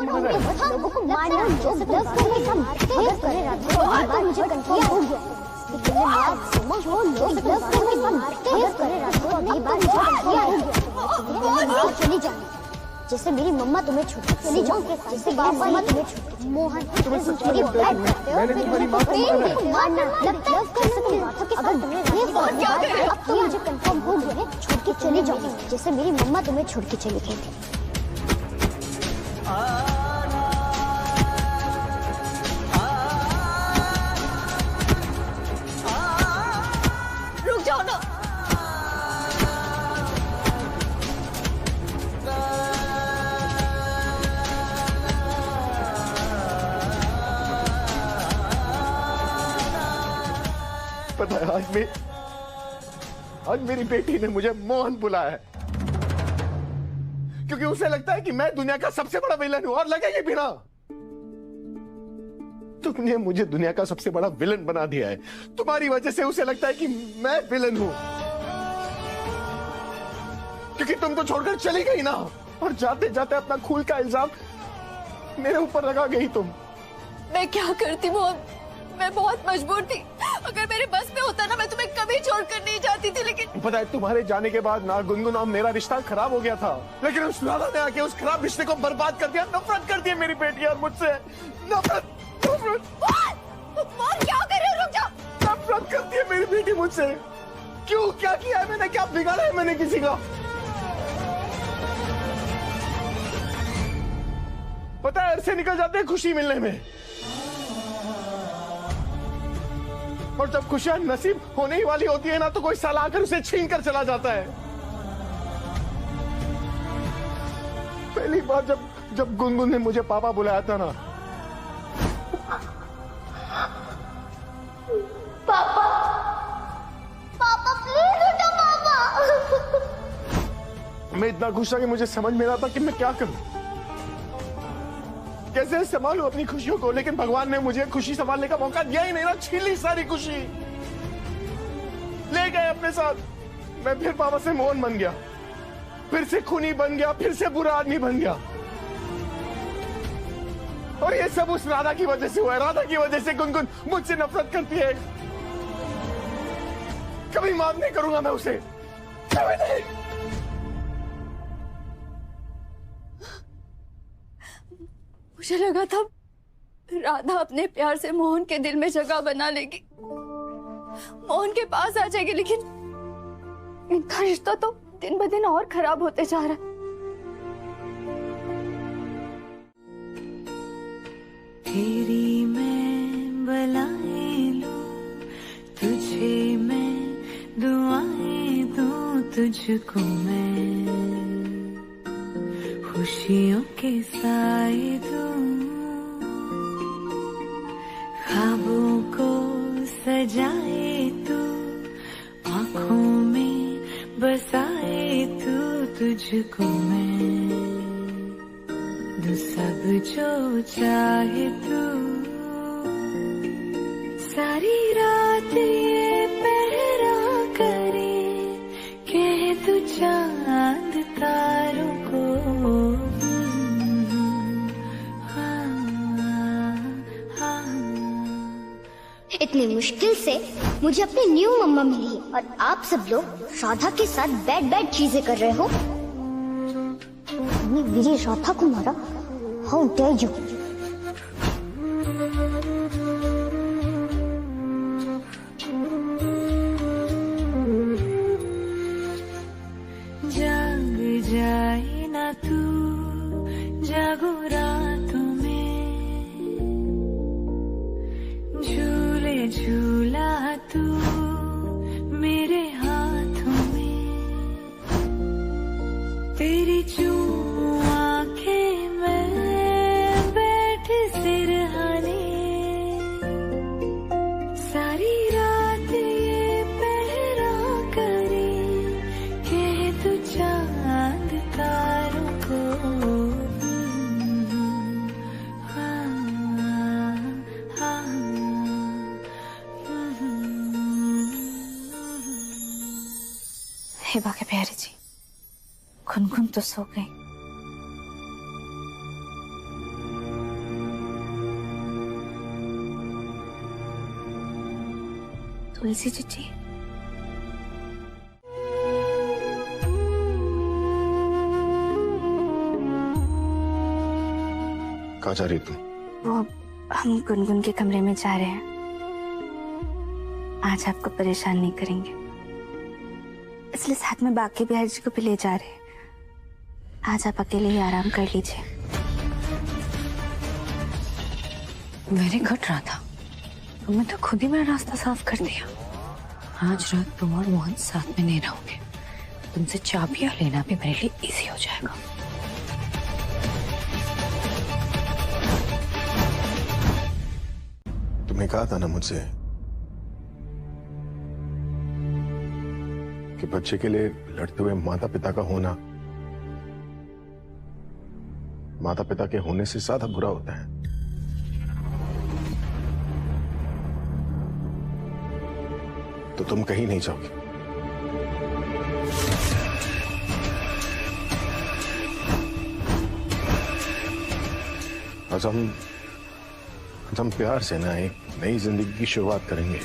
लोगों को मारना जैसे 10 करने का तेज करे रात मुझे कंफ्यूज हो गया कि तुमने आज समझ हो लोग 10 करने का तेज करे रात को अगली बार मुझे कंफ्यूज हो गया चली जाओ जैसे मेरी मम्मा तुम्हें छोड़ चली जाओ जैसे मम्मा तुम्हें छोड़ मोहन तुम्हें सच्ची बात करते हो मैंने तुम्हारी मां को मारना लगता है कैसे तुम बातों के साथ तुम्हें अब तो मुझे कंफर्म हो गया छोड़ के चली जाओ जैसे मेरी मम्मा तुम्हें छोड़ के चली गई थी रुक जाओ ना पता है आज मेरी बेटी ने मुझे मोहन बुलाया है क्योंकि उसे लगता है कि मैं दुनिया का सबसे बड़ा विलन हूं और लगेगी भी ना तुमने मुझे दुनिया का सबसे बड़ा विलन बना दिया है तुम्हारी वजह से उसे लगता है कि मैं विलन हूं क्योंकि तुम तो छोड़कर चली गई ना और जाते जाते अपना खून का इल्जाम मेरे ऊपर लगा गई तुम मैं क्या करती मोहन मैं बहुत मजबूर थी अगर मेरे बस में होता ना मैं तुम्हें कभी छोड़कर नहीं जाती थी लेकिन पता है तुम्हारे जाने के बाद ना गुनगुन और मेरा रिश्ता खराब हो गया था लेकिन उस राधा ने आके उस खराब रिश्ते को बर्बाद कर दिया नफरत कर दी मेरी बेटी और मुझसे नफरत मोहन क्या कर रहे हो रुक जाओ नफरत करती है मेरी बेटी मुझसे क्यों क्या किया है मैंने क्या बिगाड़ा है मैंने किसी का पता है अरसे निकल जाते हैं खुशी मिलने में और जब खुशियां नसीब होने ही वाली होती है ना तो कोई साला आकर उसे छीन कर चला जाता है पहली बार जब गुनगुन ने मुझे पापा बुलाया था ना पापा पापा प्लीज उठो पापा मैं इतना खुश था कि मुझे समझ में रहा था कि मैं क्या करूं कैसे संभालूं अपनी खुशियों को लेकिन भगवान ने मुझे खुशी संभालने का मौका दिया ही नहीं ना छीन ली सारी खुशी ले गए अपने साथ मैं फिर पापा से मोहन बन गया फिर से खूनी बन गया फिर से बुरा आदमी बन गया और ये सब उस राधा की वजह से हुआ है राधा की वजह से गुनगुन मुझसे नफरत करती है कभी माफ नहीं करूंगा मैं उसे कभी नहीं मुझे लगा था राधा अपने प्यार से मोहन के दिल में जगह बना लेगी मोहन के पास आ जाएगी लेकिन इनका रिश्ता तो दिन ब दिन और खराब होते जा रहा है तेरी मैं बलाएं लूं तुझे मैं दुआएं दूं तुझको मैं खुशियों के साए दूं ख्वाबों को सजाए तू आँखों में बसाए तू तुझको मैं दू सब जो चाहे तू सारी रात ये पहरा करे कह तू चांद तारों को इतनी मुश्किल से मुझे अपनी न्यू मम्मा मिली है और आप सब लोग राधा के साथ बैड चीजें कर रहे हो मेरी राधा को मारा हाउ डेयर यू जाग जाए ना तू जागो रातों में झूले झूला तू मेरे हाथों में तेरी चूम आंखें में बैठ सिरहाने सारी रात ये पहरा करे कह तू चांद तारों को हेबा के प्यारी जी गुनगुन तो सो गई तुलसी चची। कहाँ जा रही तुम? वो हम गुनगुन के कमरे में जा रहे हैं। आज आपको परेशान नहीं करेंगे, इसलिए साथ में बाकी बिहार जी को भी ले जा रहे हैं। आज आप अकेले ही आराम कर लीजिए। वेरी गुड राधा, तुमने तो खुद ही मेरा रास्ता साफ कर दिया। आज रात तुम और मोहन साथ में नहीं रहोगे, तुमसे चाबियां लेना भी मेरे लिए इजी हो जाएगा। तुमने कहा था ना मुझसे कि बच्चे के लिए लड़ते हुए माता पिता का होना माता पिता के होने से ज्यादा बुरा होता है। तो तुम कहीं नहीं जाओगी। आज हम प्यार से ना एक नई जिंदगी की शुरुआत करेंगे।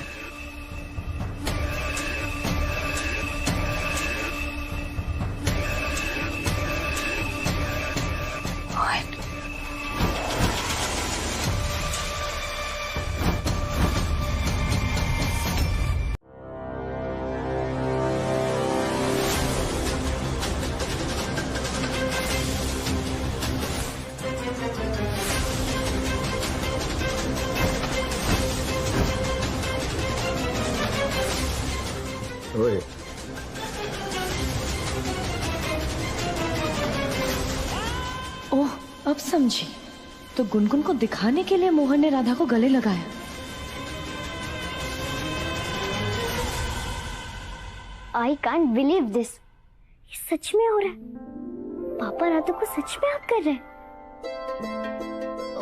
ओए, ओह, अब समझी। तो गुनगुन को दिखाने के लिए मोहन ने राधा को गले लगाया। I can't believe this. ये सच में हो रहा है। पापा राधा को सच में आप कर रहे हैं।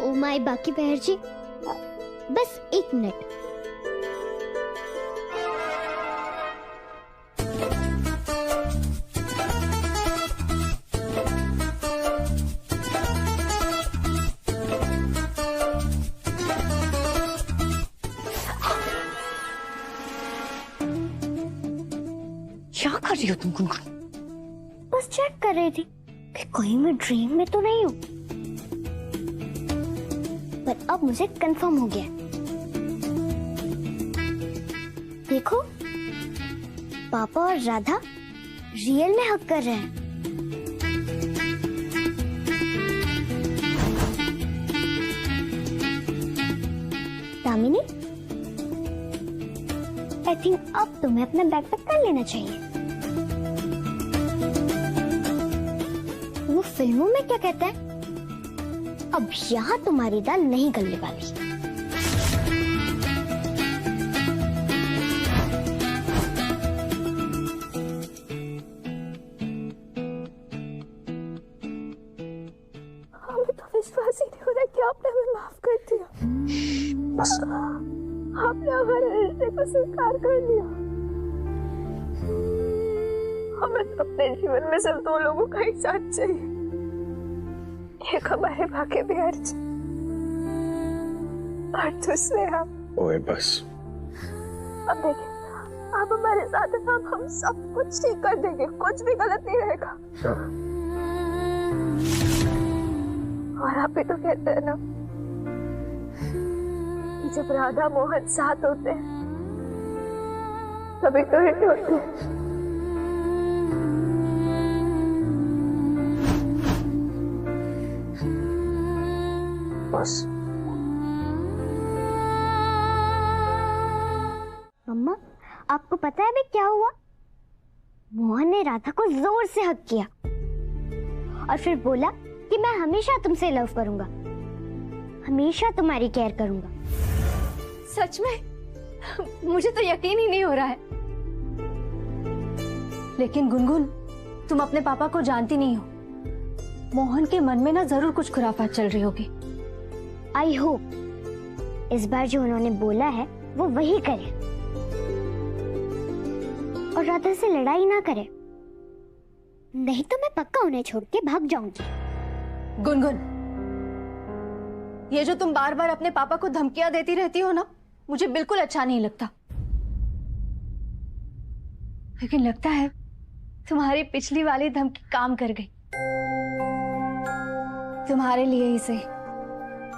ओ माय बाकी बहर जी, बस एक मिनट। क्या कर रही हो तुम गुनगुन? बस चेक कर रही थी कि कहीं मैं ड्रीम में तो नहीं हूँ। पर अब मुझे कंफर्म हो गया। देखो, पापा और राधा रियल में हक कर रहे हैं। दामिनी, आई थिंक अब तुम्हें अपना बैग पैक कर लेना चाहिए। वो फिल्मों में क्या कहते हैं, अब यहाँ तुम्हारी दाल नहीं गलने वाली। हमें तो विश्वास ही नहीं हो रहा कि आपने हमें माफ कर दिया। बस आपने हमारे रिश्ते को स्वीकार कर लिया। हमें तो अपने जीवन में सिर्फ दो लोगों का ही साथ चाहिए, एक हमारे भाग्य बिहार जी और दूसरे हम। ओए बस। अब देखिए, आप हमारे साथ हैं, हम सब कुछ ठीक कर देंगे, कुछ भी गलत नहीं रहेगा। और आप भी तो कहते हैं ना, जब राधा मोहन साथ होते हैं तभी तो हिट होते हैं। बस मम्मा, आपको पता है अभी क्या हुआ? मोहन ने राधा को जोर से हक किया और फिर बोला कि मैं हमेशा तुमसे लव करूंगा, हमेशा तुम्हारी केयर करूंगा। सच में? मुझे तो यकीन ही नहीं हो रहा है। लेकिन गुनगुन, तुम अपने पापा को जानती नहीं हो। मोहन के मन में ना जरूर कुछ खुराफात चल रही होगी। आई होप इस बार जो उन्होंने बोला है वो वही करे और राधा से लड़ाई ना करे, नहीं तो मैं पक्का उन्हें छोड़ के भाग जाऊंगी। गुनगुन, ये जो तुम बार बार अपने पापा को धमकियां देती रहती हो ना, मुझे बिल्कुल अच्छा नहीं लगता। लेकिन लगता है तुम्हारी पिछली वाली धमकी काम कर गई। तुम्हारे लिए ही सही,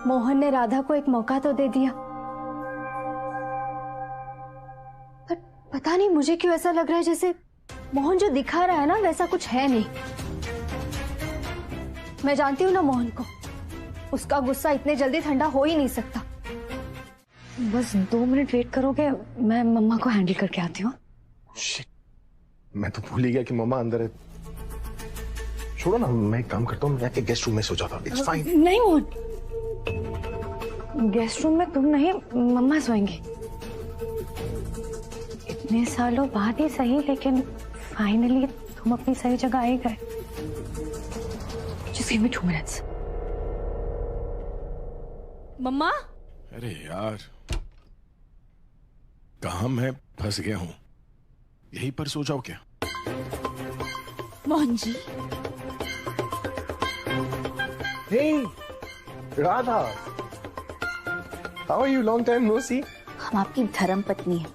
मोहन ने राधा को एक मौका तो दे दिया, पर पता नहीं मुझे क्यों ऐसा लग रहा है जैसे मोहन जो दिखा रहा है ना वैसा कुछ है नहीं। मैं जानती हूँ ना मोहन को, उसका गुस्सा इतने जल्दी ठंडा हो ही नहीं सकता। बस 2 मिनट वेट करोगे, मैं मम्मा को हैंडल करके आती हूँ। Shit, मैं तो भूल ही गया कि मम्मा अंदर है। छोड़ो ना, मैं एक काम करता हूँ, मैं आके गेस्ट रूम में सो जाता हूँ। It's fine. नहीं मोहन, गेस्ट रूम में तुम नहीं, मम्मा सोएंगे। इतने सालों बाद ही सही, लेकिन फाइनली तुम अपनी सही जगह आ ही गए। Just give me 2 minutes. मम्मा, अरे यार, कहाँ मैं फंस गया हूँ? यहीं पर सो जाओ क्या? Mohan ji. Hey, Radha, how are you? Long time no see. हम आपकी धर्म पत्नी हैं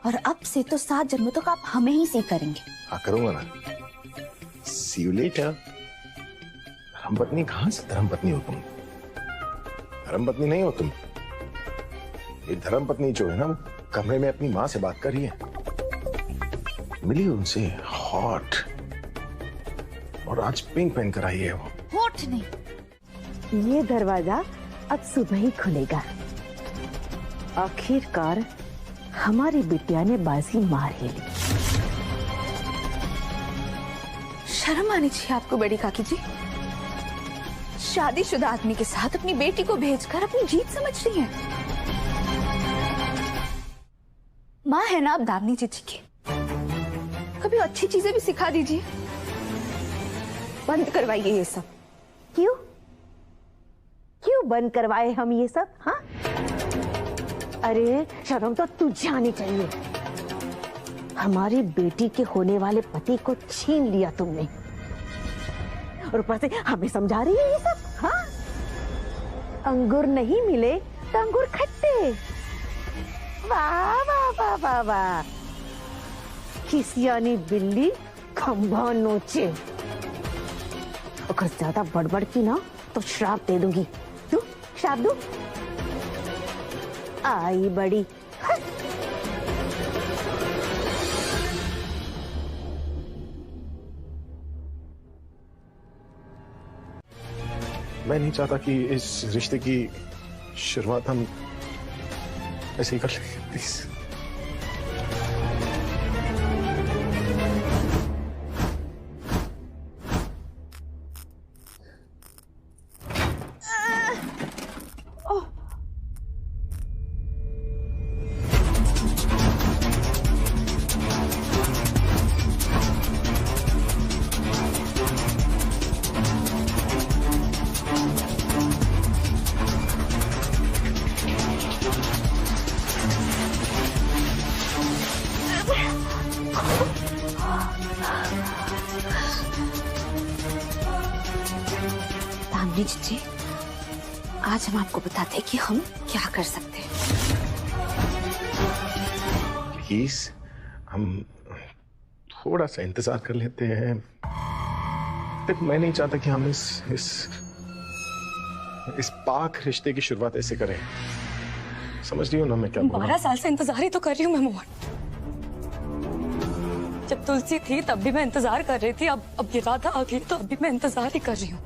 और अब से तो 7 जन्मों तक आप हमें ही सी करेंगे। हाँ करूंगा ना। See you later. धर्म पत्नी कहाँ से धर्म पत्नी हो तुम? धर्म पत्नी नहीं हो तुम। ये धर्म पत्नी जो है ना, वो कमरे में अपनी माँ से बात कर रही है। मिली उनसे, हॉट, और आज पिंक पहन कर आई है वो। होठ नहीं, ये दरवाजा अब सुबह ही खुलेगा। आखिरकार हमारी बिटिया ने बाजी मार ही ली। शर्म आनी चाहिए आपको बड़ी काकी जी। शादीशुदा आदमी के साथ अपनी बेटी को भेजकर अपनी जीत समझ रही हैं। माँ है ना आप दामिनी जीजी की, कभी अच्छी चीजें भी सिखा दीजिए। बंद करवाइए ये सब। क्यों क्यों बंद करवाए हम ये सब? हाँ, अरे शर्म तो तुझे आनी चाहिए। हमारी बेटी के होने वाले पति को छीन लिया तुमने, और ऊपर से हमें समझा रही है ये सब। हाँ, अंगूर नहीं मिले तो अंगूर खट्टे। वाह वाह वाह वाह वाह, खिसियानी बिल्ली खंभा नोचे। अगर ज्यादा बड़बड़ की ना तो श्राप दे दूंगी। तू श्राप दू? आई बड़ी। मैं नहीं चाहता कि इस रिश्ते की शुरुआत हम ऐसे ही कर लें, प्लीज। दामिनी जीजी, आज हम आपको बताते हैं कि हम क्या कर सकते हैं। प्लीज, हम थोड़ा सा इंतजार कर लेते हैं। देखो, मैं नहीं चाहता कि हम इस पाक रिश्ते की शुरुआत ऐसे करें। समझ रही हो ना मैं क्या बोल रहा हूं? 12 साल से इंतजार ही तो कर रही हूँ मैं मोहन। जब तुलसी थी तब भी मैं इंतजार कर रही थी, अब ये राधा आ गई तो अभी मैं इंतजार ही कर रही हूँ।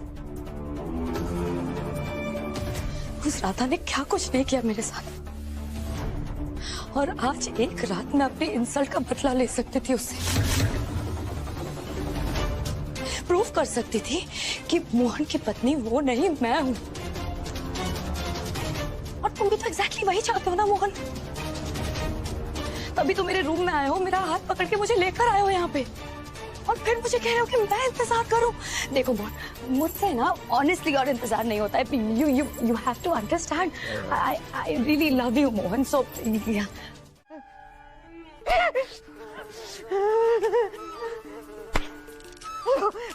उस राधा ने क्या कुछ नहीं किया मेरे साथ, और आज एक रात में अपनी इंसल्ट का बदला ले सकती थी उससे। प्रूफ कर सकती थी कि मोहन की पत्नी वो नहीं मैं हूं। और तुम भी तो एग्जैक्टली वही चाहते हो ना मोहन। तभी तो मेरे रूम में आए हो, मेरा हाथ पकड़ के मुझे लेकर आए हो यहाँ पे, और फिर मुझे कह रहे हो कि मैं इंतजार करूं। देखो मोहन, मुझसे ना ऑनेस्टली और इंतजार नहीं होता है। You have to understand, I really love you Mohan. So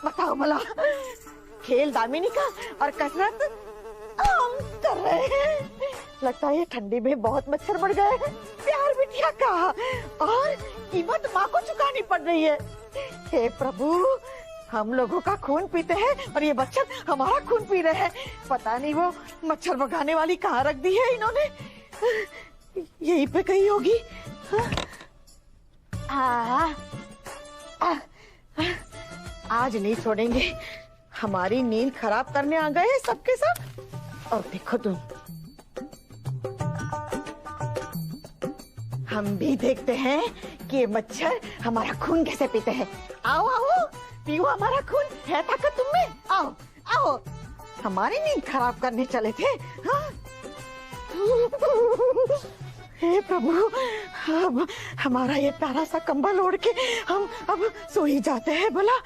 बताओ भला, खेल दामिनी का और कसरत हम कर रहे हैं। लगता है ये ठंडी में बहुत मच्छर बढ़ गए हैं। प्यार बिटिया का और कीमत माँ को चुकानी पड़ रही है। हे प्रभु, हम लोगों का खून पीते हैं और ये मच्छर हमारा खून पी रहे हैं। पता नहीं वो मच्छर भगाने वाली कहाँ रख दी है इन्होंने। यहीं पे कहीं होगी। आज नहीं छोड़ेंगे। हमारी नींद खराब करने आ गए सबके सब। और देखो तुम, हम भी देखते हैं कि ये मच्छर हमारा खून कैसे पीते हैं। आओ आओ, पियो हमारा खून, है ताकत तुम में। आओ आओ, हमारी नींद खराब करने चले थे। हाँ? हे प्रभु, अब हमारा ये प्यारा सा कंबल ओढ़ के हम अब सो ही जाते हैं भला।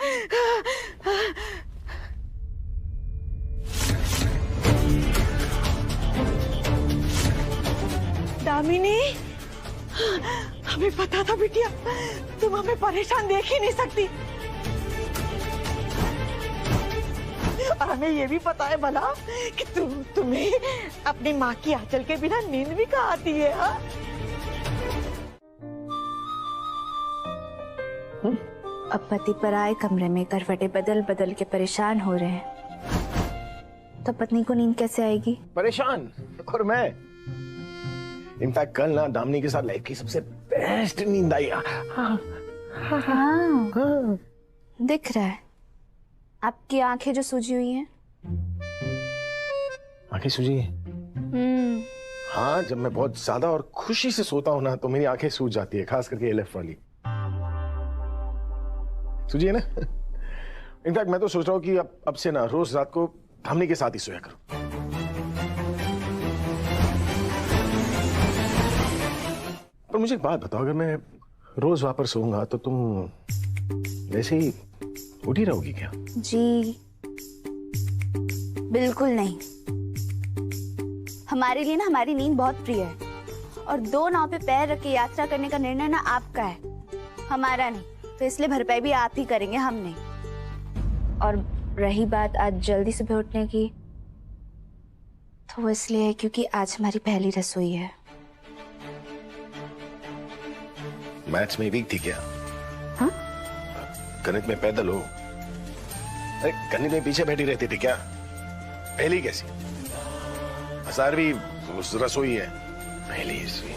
दामिनी, हमें पता था बिटिया, तुम हमें परेशान देख ही नहीं सकती। और हमें ये भी पता है भला कि तुम्हें अपनी माँ की आंचल के बिना नींद भी कहाँ आती है। हाँ? अब पति पराए कमरे में करवटें बदल बदल के परेशान हो रहे हैं, तो पत्नी को नींद कैसे आएगी? परेशान? और मैं इनफैक्ट कल ना दामिनी के साथ लाइफ की सबसे बेस्ट नींद आई। हाँ। दिख रहा है आपकी आंखें जो सूजी हुई हैं। आंखें सूजी हैं? हाँ, जब मैं बहुत ज्यादा और खुशी से सोता हूँ ना तो मेरी आंखें सूज जाती है, खास करके लेफ्ट वाली सूजी है ना। इनफैक्ट मैं तो सोच रहा हूँ कि अब से ना रोज रात को दामिनी के साथ ही सोया करूं। पर मुझे एक बात बताओ, अगर मैं रोज वहां पर सोऊंगा तो तुम वैसे ही उठी रहोगी क्या? जी बिल्कुल नहीं। हमारे लिए ना हमारी नींद बहुत प्रिय है, और दो नाव पे पैर रख के यात्रा करने का निर्णय ना आपका है, हमारा नहीं। तो इसलिए भरपाई भी आप ही करेंगे, हम नहीं। और रही बात आज जल्दी सुबह उठने की, तो वो इसलिए है क्योंकि आज हमारी पहली रसोई है। मैथ्स में वीक थी क्या? हाँ? गणित में पैदल हो? अरे गणित में पीछे बैठी रहती थी क्या? पहली कैसी? 1000वीं रसोई है, पहली रसोई।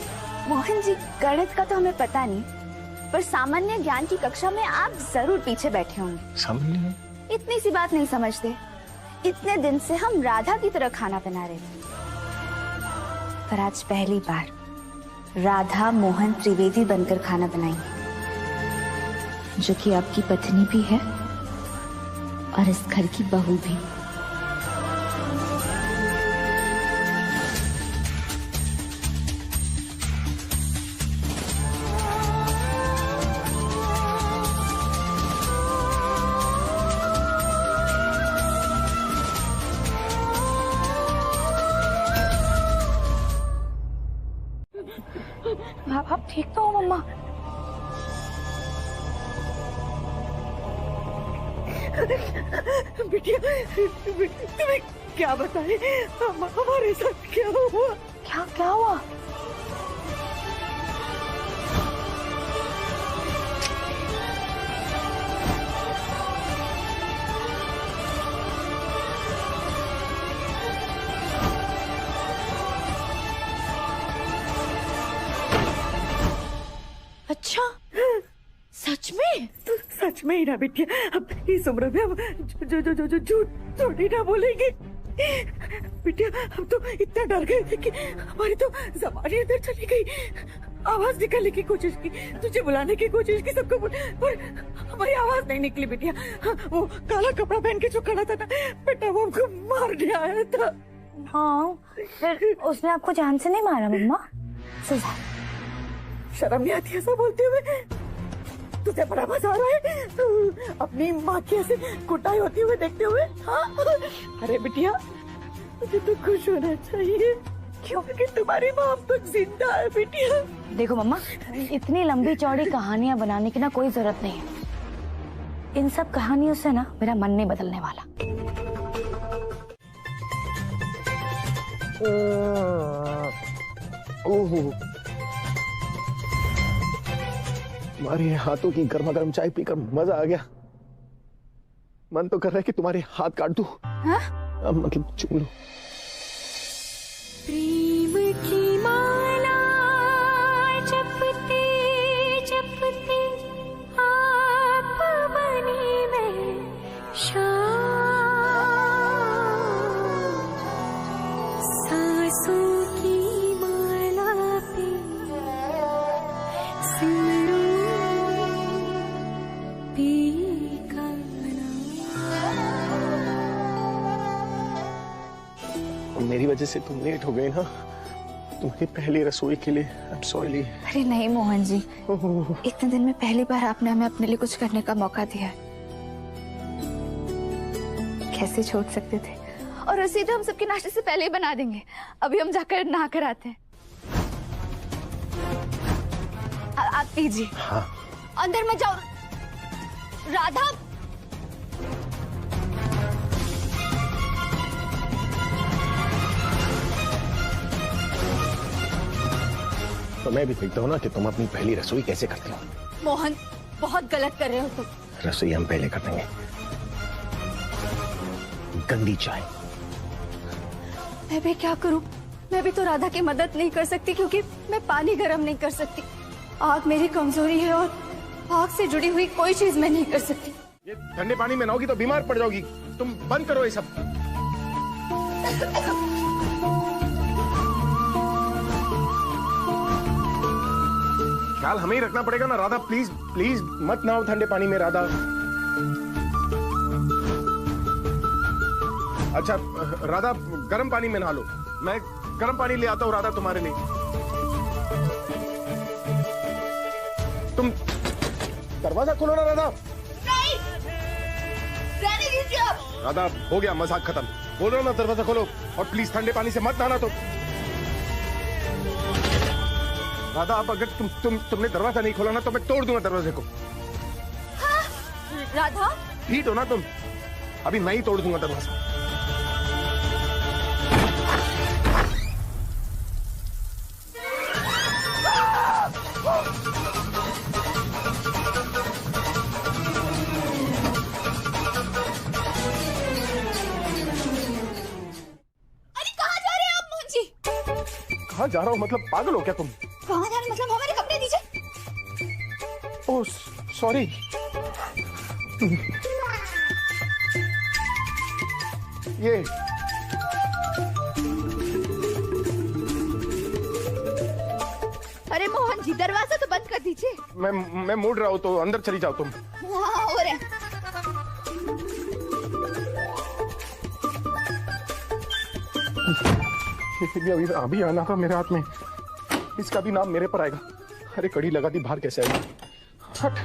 मोहन जी, गणित का तो हमें पता नहीं, पर सामान्य ज्ञान की कक्षा में आप जरूर पीछे बैठे होंगे। सामान्य? इतनी सी बात नहीं समझते? इतने दिन से हम राधा की तरह खाना बना रहे थे, पर आज पहली बार राधा मोहन त्रिवेदी बनकर खाना बनाएंगे, जो कि आपकी पत्नी भी है और इस घर की बहू भी। आप ठीक तो हो मम्मा? बिटिया, तुम्हें क्या बताए हमारे साथ क्या हुआ? क्या हुआ? अच्छा, सच में? सच में ही ना बिटिया, अब इस उम्र में हम जो झूठ थोड़ी ना बोलेंगे। बिटिया, हम तो इतना डर गए थे कि हमारी तो ज़बान इधर चली गई। आवाज निकालने की कोशिश की, तुझे बुलाने की कोशिश की, सबको पर हमारी आवाज नहीं निकली बिटिया। हाँ, वो काला कपड़ा पहन के जो खड़ा था ना बेटा, वो हमको मारने आया था। हाँ, फिर उसने आपको जान से नहीं मारा मम्मा? शर्म नहीं आती ऐसा बोलते हुए? तुझे बड़ा मजा आ रहा है अपनी माँ की ऐसे कुटाई होती हुए देखते हुए? हाँ? अरे बिटिया, तुझे तो खुश होना चाहिए, क्योंकि तुम्हारी माँ अब तक जिंदा है बिटिया। देखो मम्मा, इतनी लंबी चौड़ी कहानियां बनाने की ना कोई जरूरत नहीं है। इन सब कहानियों से ना मेरा मन नहीं बदलने वाला। तुम्हारे हाथों की गर्मा गर्म चाय पीकर मजा आ गया। मन तो कर रहा है कि तुम्हारे हाथ काट दूं। हाँ? मतलब चूम लूं। प्रेम की माला जपते जपते आप बनी मैं सांसों की माला पे सिमरूं पी का मेरी वजह से तुम लेट हो गए ना, तुम्हारी पहली रसोई के लिए आई एम सॉरी। अरे नहीं मोहन जी, इतने दिन में पहली बार आपने हमें अपने लिए कुछ करने का मौका दिया है। कैसे छोड़ सकते थे। और रसीद हम सबके नाश्ते से पहले ही बना देंगे। अभी हम जाकर नहा कर आते हैं। आप पीजिए। हाँ। अंदर मत जाओ। राधा, तो मैं भी देखता हूँ ना कि तुम अपनी पहली रसोई कैसे करती हो। मोहन बहुत गलत कर रहे हो तुम। रसोई हम पहले कर देंगे। गंदी चाय। मैं भी क्या करूं? मैं भी तो राधा की मदद नहीं कर सकती क्योंकि मैं पानी गर्म नहीं कर सकती। आग मेरी कमजोरी है और आग से जुड़ी हुई कोई चीज मैं नहीं कर सकती। ये ठंडे पानी में नहाओगी तो बीमार पड़ जाओगी। तुम बंद करो ये सब। ख्याल हमें ही रखना पड़ेगा ना राधा। प्लीज प्लीज मत नहाओ ठंडे पानी में राधा। अच्छा राधा गर्म पानी में नहा लो। मैं गर्म पानी ले आता हूँ राधा तुम्हारे लिए। तुम दरवाजा खोलो ना राधा। नहीं, रहने दीजिए आप। राधा हो गया मजाक खत्म। बोल रहा हूँ ना दरवाजा खोलो और प्लीज ठंडे पानी से मत नहाना। तो राधा अब अगर तुमने दरवाजा नहीं खोला ना तो मैं तोड़ दूंगा दरवाजे को। हाँ, राधा ठीक हो ना तुम? अभी मैं ही तोड़ दूंगा दरवाजा। अरे कहाँ जा रहे हैं आप मोहन जी? कहाँ जा रहा हूँ मतलब पागल हो क्या तुम? कहाँ जा रहे हैं मतलब हमारे कपड़े दीजिए। Oh sorry. ये अरे मोहन जी दरवाजा तो बंद कर दीजिए। मैं मुड़ रहा हूँ तो अंदर चली जाओ तुम। हाँ हो रहा है। अभी आना था मेरे हाथ में। इसका भी नाम मेरे पर आएगा। अरे कड़ी लगा दी, बाहर कैसे आएगी? हट।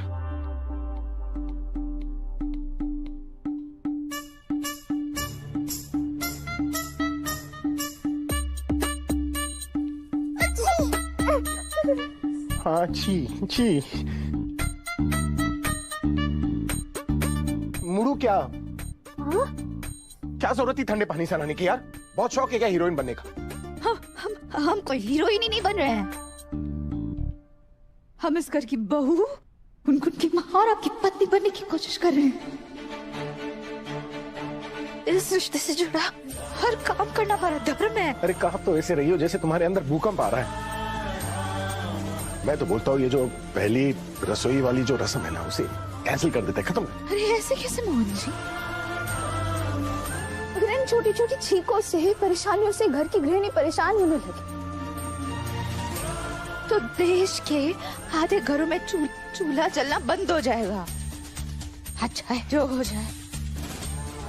हाँ छी छी। मुड़ू क्या? क्या जरूरत थी ठंडे पानी से नहाने की यार? बहुत शौक है क्या हीरोइन बनने का? हम कोई हीरोइन ही नहीं बन रहे हैं। हम इस घर की बहू, गुनगुन की माँ और आपकी पत्नी बनने की कोशिश कर रहे हैं। इस रिश्ते से जुड़ा हर काम करना हमारा धर्म है। अरे कहा तो ऐसे रही हो जैसे तुम्हारे अंदर भूकंप आ रहा है। मैं तो बोलता हूँ ये जो पहली रसोई वाली जो रस्म है ना उसे कैंसिल कर देते, खत्म। अरे ऐसे कैसे मोहन जी? अगर इन छोटी छोटी छींकों से, परेशानियों से घर की गृहिणी परेशान होने लगी तो देश के आधे घरों में चूल्हा जलना बंद हो जाएगा। अच्छा है जो हो जाए,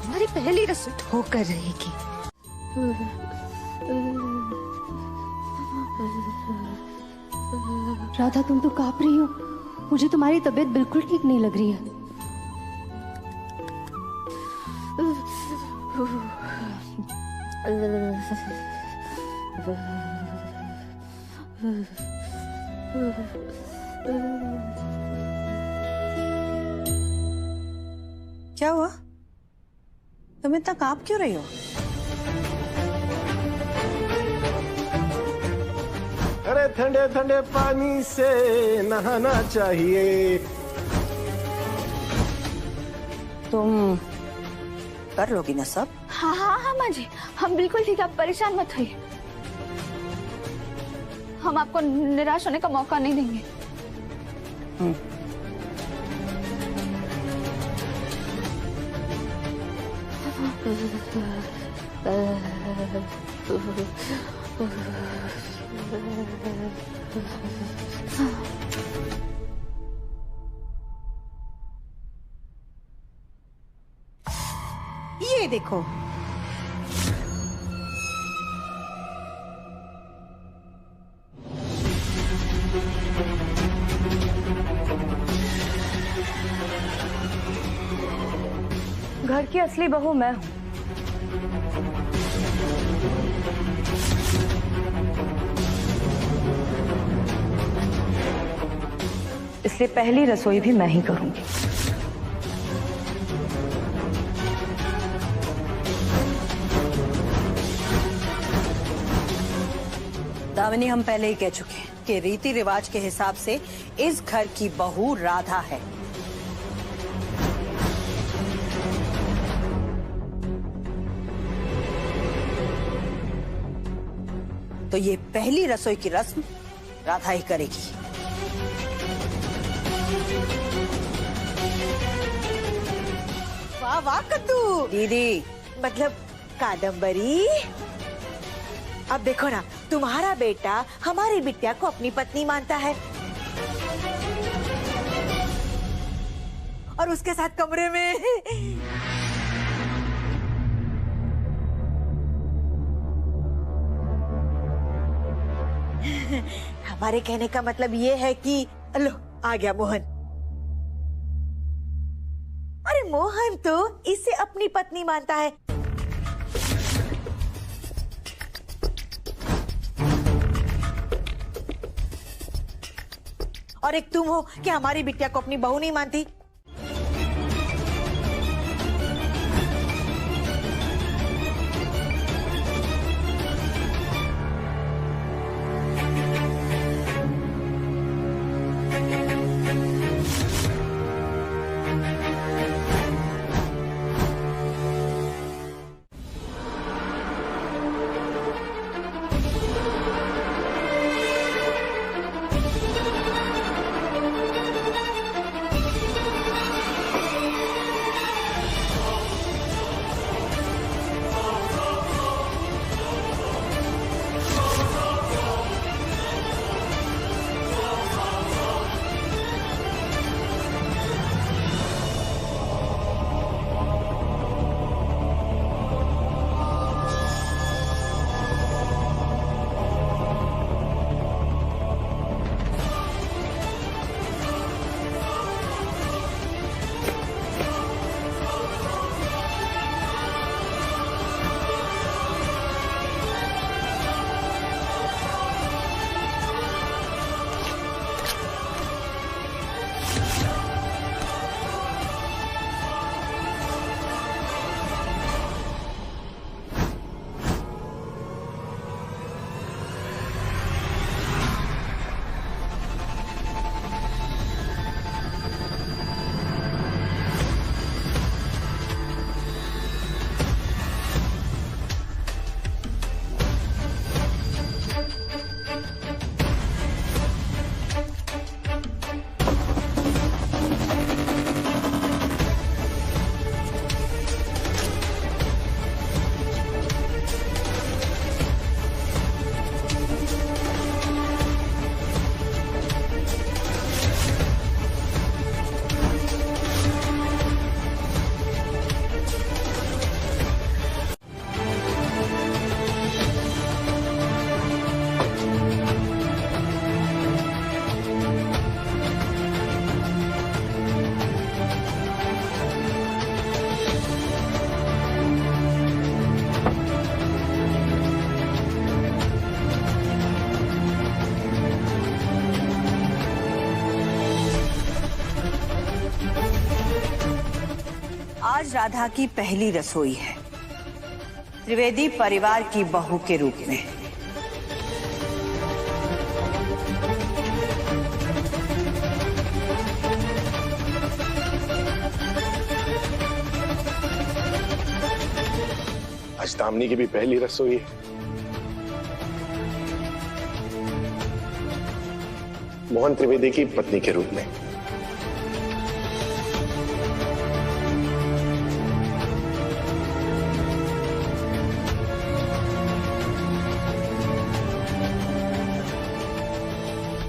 हमारी पहली रसोई होकर रहेगी। राधा तुम तो कांप रही हो। मुझे तुम्हारी तबीयत बिल्कुल ठीक नहीं लग रही है। क्या हुआ? तुम इतना कांप क्यों रही हो? अरे ठंडे ठंडे पानी से नहाना चाहिए। तुम कर लोगी ना सब? हाँ हाँ हाँ माँ जी, हम बिल्कुल ठीक है, आप परेशान मत होइए। हम आपको निराश होने का मौका नहीं देंगे। ये देखो, घर की असली बहू मैं हूँ। इसलिए पहली रसोई भी मैं ही करूंगी। दामिनी, हम पहले ही कह चुके हैं कि रीति रिवाज के हिसाब से इस घर की बहू राधा है। तो ये पहली रसोई की रस्म राधा ही करेगी। वाह वाह कद्दू दीदी, मतलब कादम्बरी। अब देखो ना, तुम्हारा बेटा हमारी बिटिया को अपनी पत्नी मानता है और उसके साथ कमरे में हमारे कहने का मतलब ये है कि लो आ गया मोहन। अरे मोहन तो इसे अपनी पत्नी मानता है। और एक तुम हो कि हमारी बिटिया को अपनी बहू नहीं मानती। आज राधा की पहली रसोई है त्रिवेदी परिवार की बहू के रूप में। आज दामिनी की भी पहली रसोई है। मोहन त्रिवेदी की पत्नी के रूप में।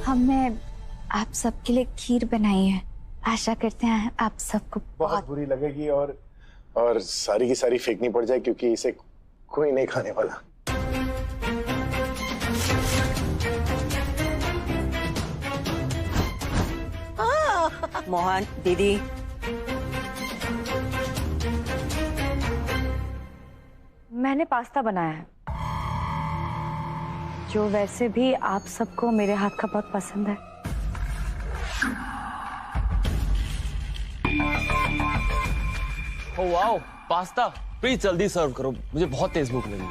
हमने आप सबके लिए खीर बनाई है। आशा करते हैं आप सबको बहुत बुरी लगेगी और सारी की सारी फेंकनी पड़ जाए, क्योंकि इसे कोई नहीं खाने वाला। मोहन दीदी, मैंने पास्ता बनाया है जो वैसे भी आप सबको मेरे हाथ का बहुत पसंद है। ओह वाओ, पास्ता प्लीज जल्दी सर्व करो, मुझे बहुत तेज भूख लगी।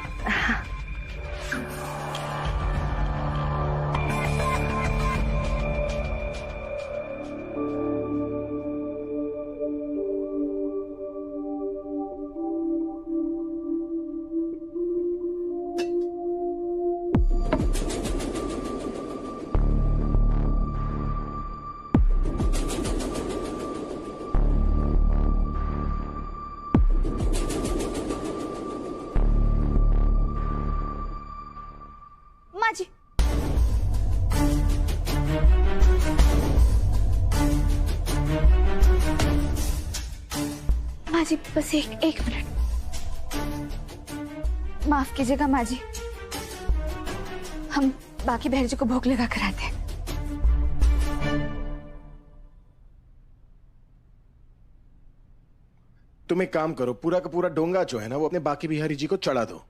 माँ जी, माँ जी बस एक मिनट, माफ कीजिएगा माँ जी, हम बाकी बहर जी को भोग लगा कर आते हैं। तुम एक काम करो, पूरा का पूरा डोंगा जो है ना वो अपने बाकी बिहारी जी को चढ़ा दो,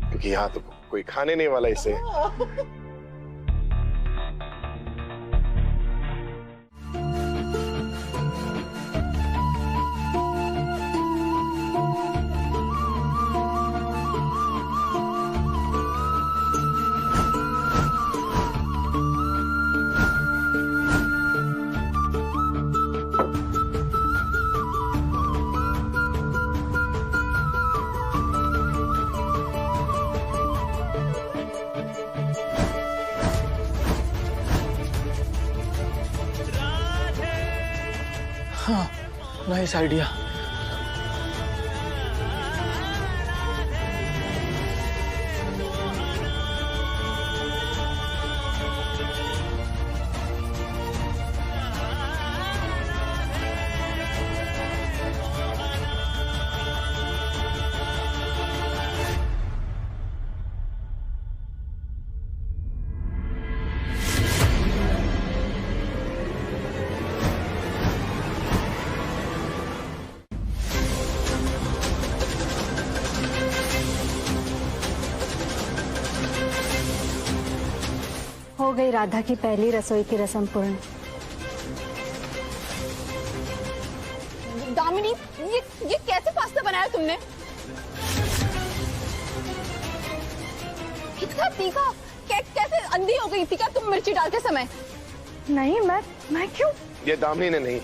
क्योंकि यहाँ तो कोई खाने नहीं वाला इसे। हाँ, नाइस आइडिया। हो गई राधा की पहली रसोई की रस्म पूर्ण। दामिनी, ये कैसे पास्ता बनाया तुमने? इतना तीखा, कैसे अंधी हो गई थी क्या तुम मिर्ची डालते समय? नहीं, मैं क्यों? ये दामिनी ने नहीं,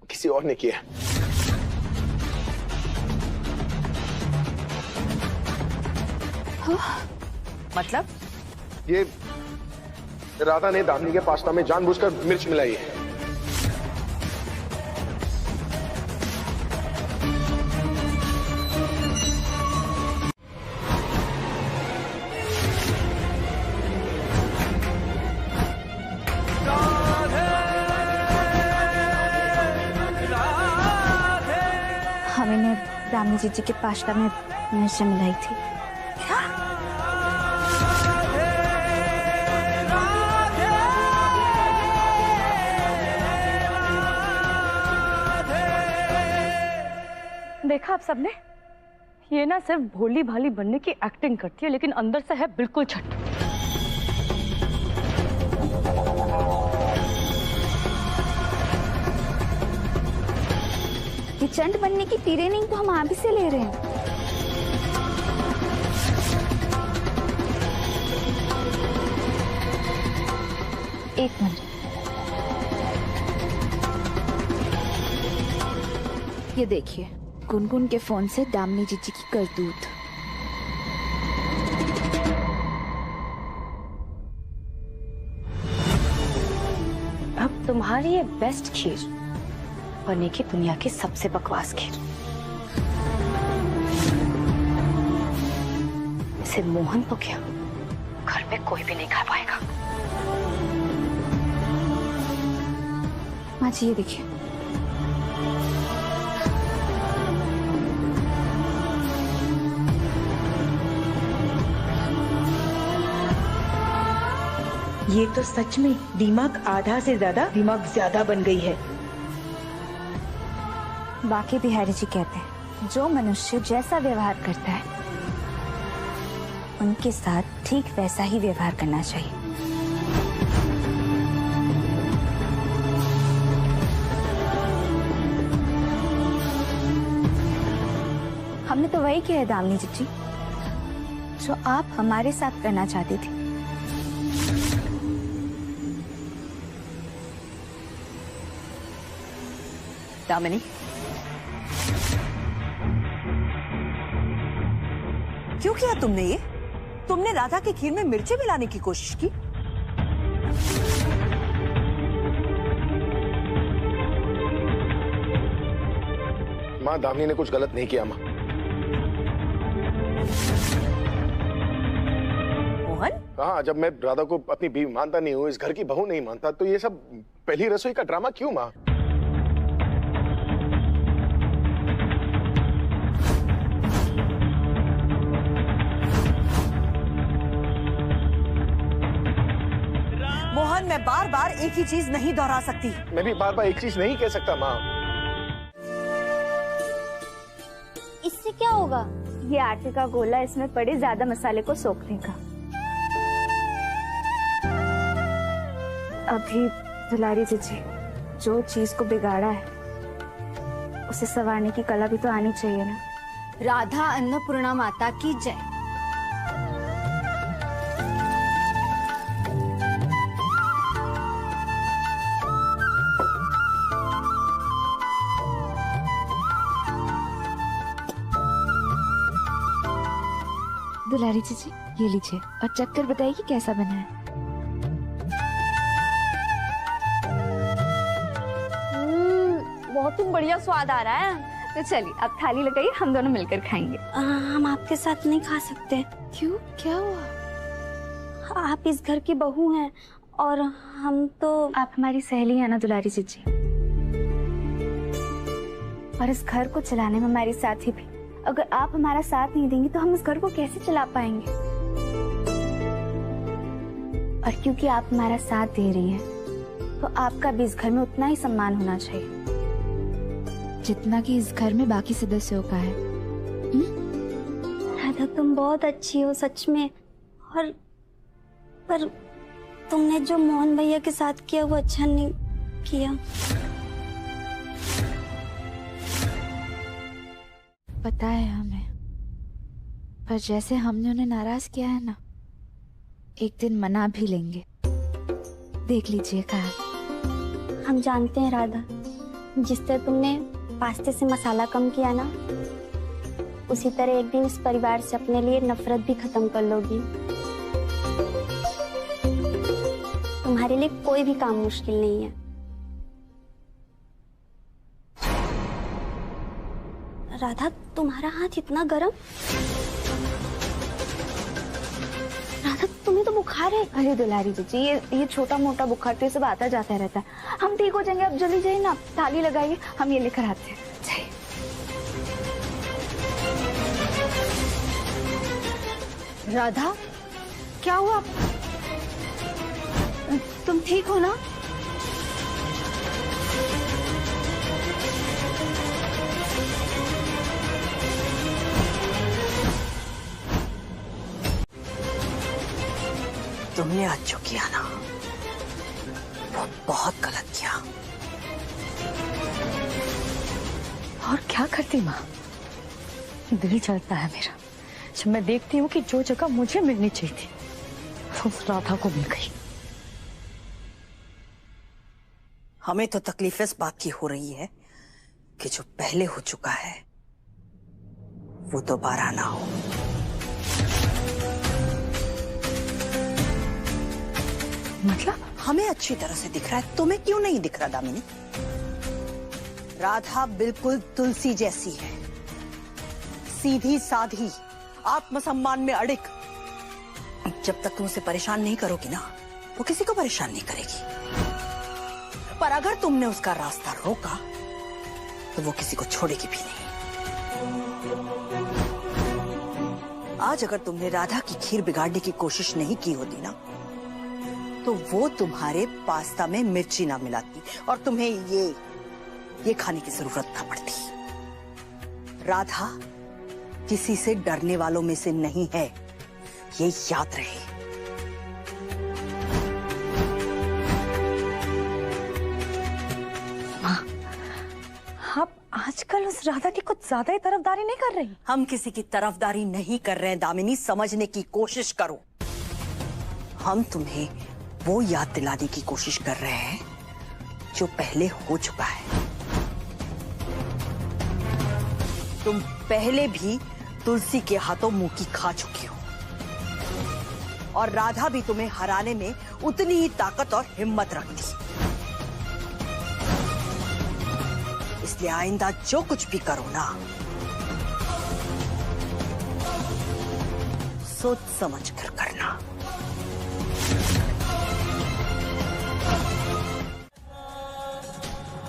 किसी और ने किया। मतलब ये राधा ने दामिनी के पास्ता में जानबूझकर मिर्च मिलाई है। हमने दामिनी जी के पास्ता में मिर्च मिलाई थी। देखा आप सबने, ये ना सिर्फ भोली भाली बनने की एक्टिंग करती है, लेकिन अंदर से है बिल्कुल छट। ये चंड बनने की ट्रेनिंग तो हम आप ही से ले रहे हैं। एक मिनट, ये देखिए, गुनगुन के फोन से दामिनी जीजी की करतूत। अब तुम्हारी ये बेस्ट खीर बनेगी दुनिया की सबसे बकवास खीर। इसे मोहन तो क्या, घर में कोई भी नहीं खा पाएगा। माँ जी ये देखिए, ये तो सच में दिमाग आधा से ज्यादा दिमाग ज्यादा बन गई है। बाकी बिहारी जी कहते हैं जो मनुष्य जैसा व्यवहार करता है उनके साथ ठीक वैसा ही व्यवहार करना चाहिए। हमने तो वही किया है दामिनी जीजी, जो आप हमारे साथ करना चाहती थी। दामिनी, क्यों किया तुमने ये? तुमने राधा की खीर में मिर्ची मिलाने की कोशिश की। माँ, दामिनी ने कुछ गलत नहीं किया माँ। मोहन? हाँ, जब मैं राधा को अपनी बीवी मानता नहीं हूँ, इस घर की बहू नहीं मानता, तो ये सब पहली रसोई का ड्रामा क्यों माँ? मोहन, मैं बार बार एक ही चीज नहीं दोहरा सकती। मैं भी बार बार एक चीज नहीं कह सकता माँ। इससे क्या होगा? ये आटे का गोला इसमें पड़े ज्यादा मसाले को सोख देगा। अभी दुलारी जीजी, जो चीज को बिगाड़ा है उसे संवारने की कला भी तो आनी चाहिए ना। राधा अन्नपूर्णा माता की जय। दुलारी जीजी ये लीजिए और चख कर बताइए कि कैसा बना है। बहुत ही बढ़िया स्वाद आ रहा है। तो चलिए अब थाली लगाइए, हम दोनों मिलकर खाएंगे। हम आपके साथ नहीं खा सकते। क्यों, क्या हुआ? आप इस घर की बहू हैं और हम तो। आप हमारी सहेली है ना दुलारी जीजी, और इस घर को चलाने में हमारी साथी भी। अगर आप हमारा साथ नहीं देंगी तो हम इस घर को कैसे चला पाएंगे? और क्योंकि आप हमारा साथ दे रही हैं, तो आपका भी इस घर में उतना ही सम्मान होना चाहिए जितना कि इस घर में बाकी सदस्यों का है। राधा, तुम बहुत अच्छी हो सच में। और पर तुमने जो मोहन भैया के साथ किया वो अच्छा नहीं किया। पता है हमें, पर जैसे हमने उन्हें नाराज किया है ना, एक दिन मना भी लेंगे। देख लीजिएगा। हम जानते हैं राधा, जिस तरह तुमने पास्ते से मसाला कम किया ना, उसी तरह एक दिन इस परिवार से अपने लिए नफरत भी खत्म कर लोगी। तुम्हारे लिए कोई भी काम मुश्किल नहीं है। राधा, तुम्हारा हाथ इतना गर्म। राधा, तुम्हें तो बुखार है। अरे दुलारी जीजी, ये छोटा मोटा बुखार तो ये सब आता जाता रहता है। हम ठीक हो जाएंगे। अब जल्दी जाइए ना, थाली लगाइए, हम ये लेकर आते हैं। जाइए। राधा, क्या हुआ? तुम ठीक हो ना? तुमने आज जो किया ना, वो बहुत गलत किया। और क्या करती माँ, दिल चलता है मेरा जब मैं देखती हूँ कि जो जगह मुझे मिलनी चाहिए थी वो राधा को मिल गई। हमें तो तकलीफ इस बात की हो रही है कि जो पहले हो चुका है वो दोबारा ना हो। मतलब? हमें अच्छी तरह से दिख रहा है, तुम्हें क्यों नहीं दिख रहा दामिनी? राधा बिल्कुल तुलसी जैसी है, सीधी साधी, आत्मसम्मान में अड़िग। जब तक तुम उसे परेशान नहीं करोगी ना, वो किसी को परेशान नहीं करेगी। पर अगर तुमने उसका रास्ता रोका तो वो किसी को छोड़ेगी भी नहीं। आज अगर तुमने राधा की खीर बिगाड़ने की कोशिश नहीं की होती ना, तो वो तुम्हारे पास्ता में मिर्ची ना मिलाती और तुम्हें ये खाने की जरूरत ना पड़ती। राधा किसी से डरने वालों में से नहीं है, ये याद रहे। आप आजकल उस राधा की कुछ ज्यादा ही तरफदारी नहीं कर रही? हम किसी की तरफदारी नहीं कर रहे हैं दामिनी, समझने की कोशिश करो। हम तुम्हें वो याद दिलाने की कोशिश कर रहे हैं जो पहले हो चुका है। तुम पहले भी तुलसी के हाथों मुंह की खा चुकी हो और राधा भी तुम्हें हराने में उतनी ही ताकत और हिम्मत रखती। इसलिए आइंदा जो कुछ भी करो ना, सोच समझ कर करना।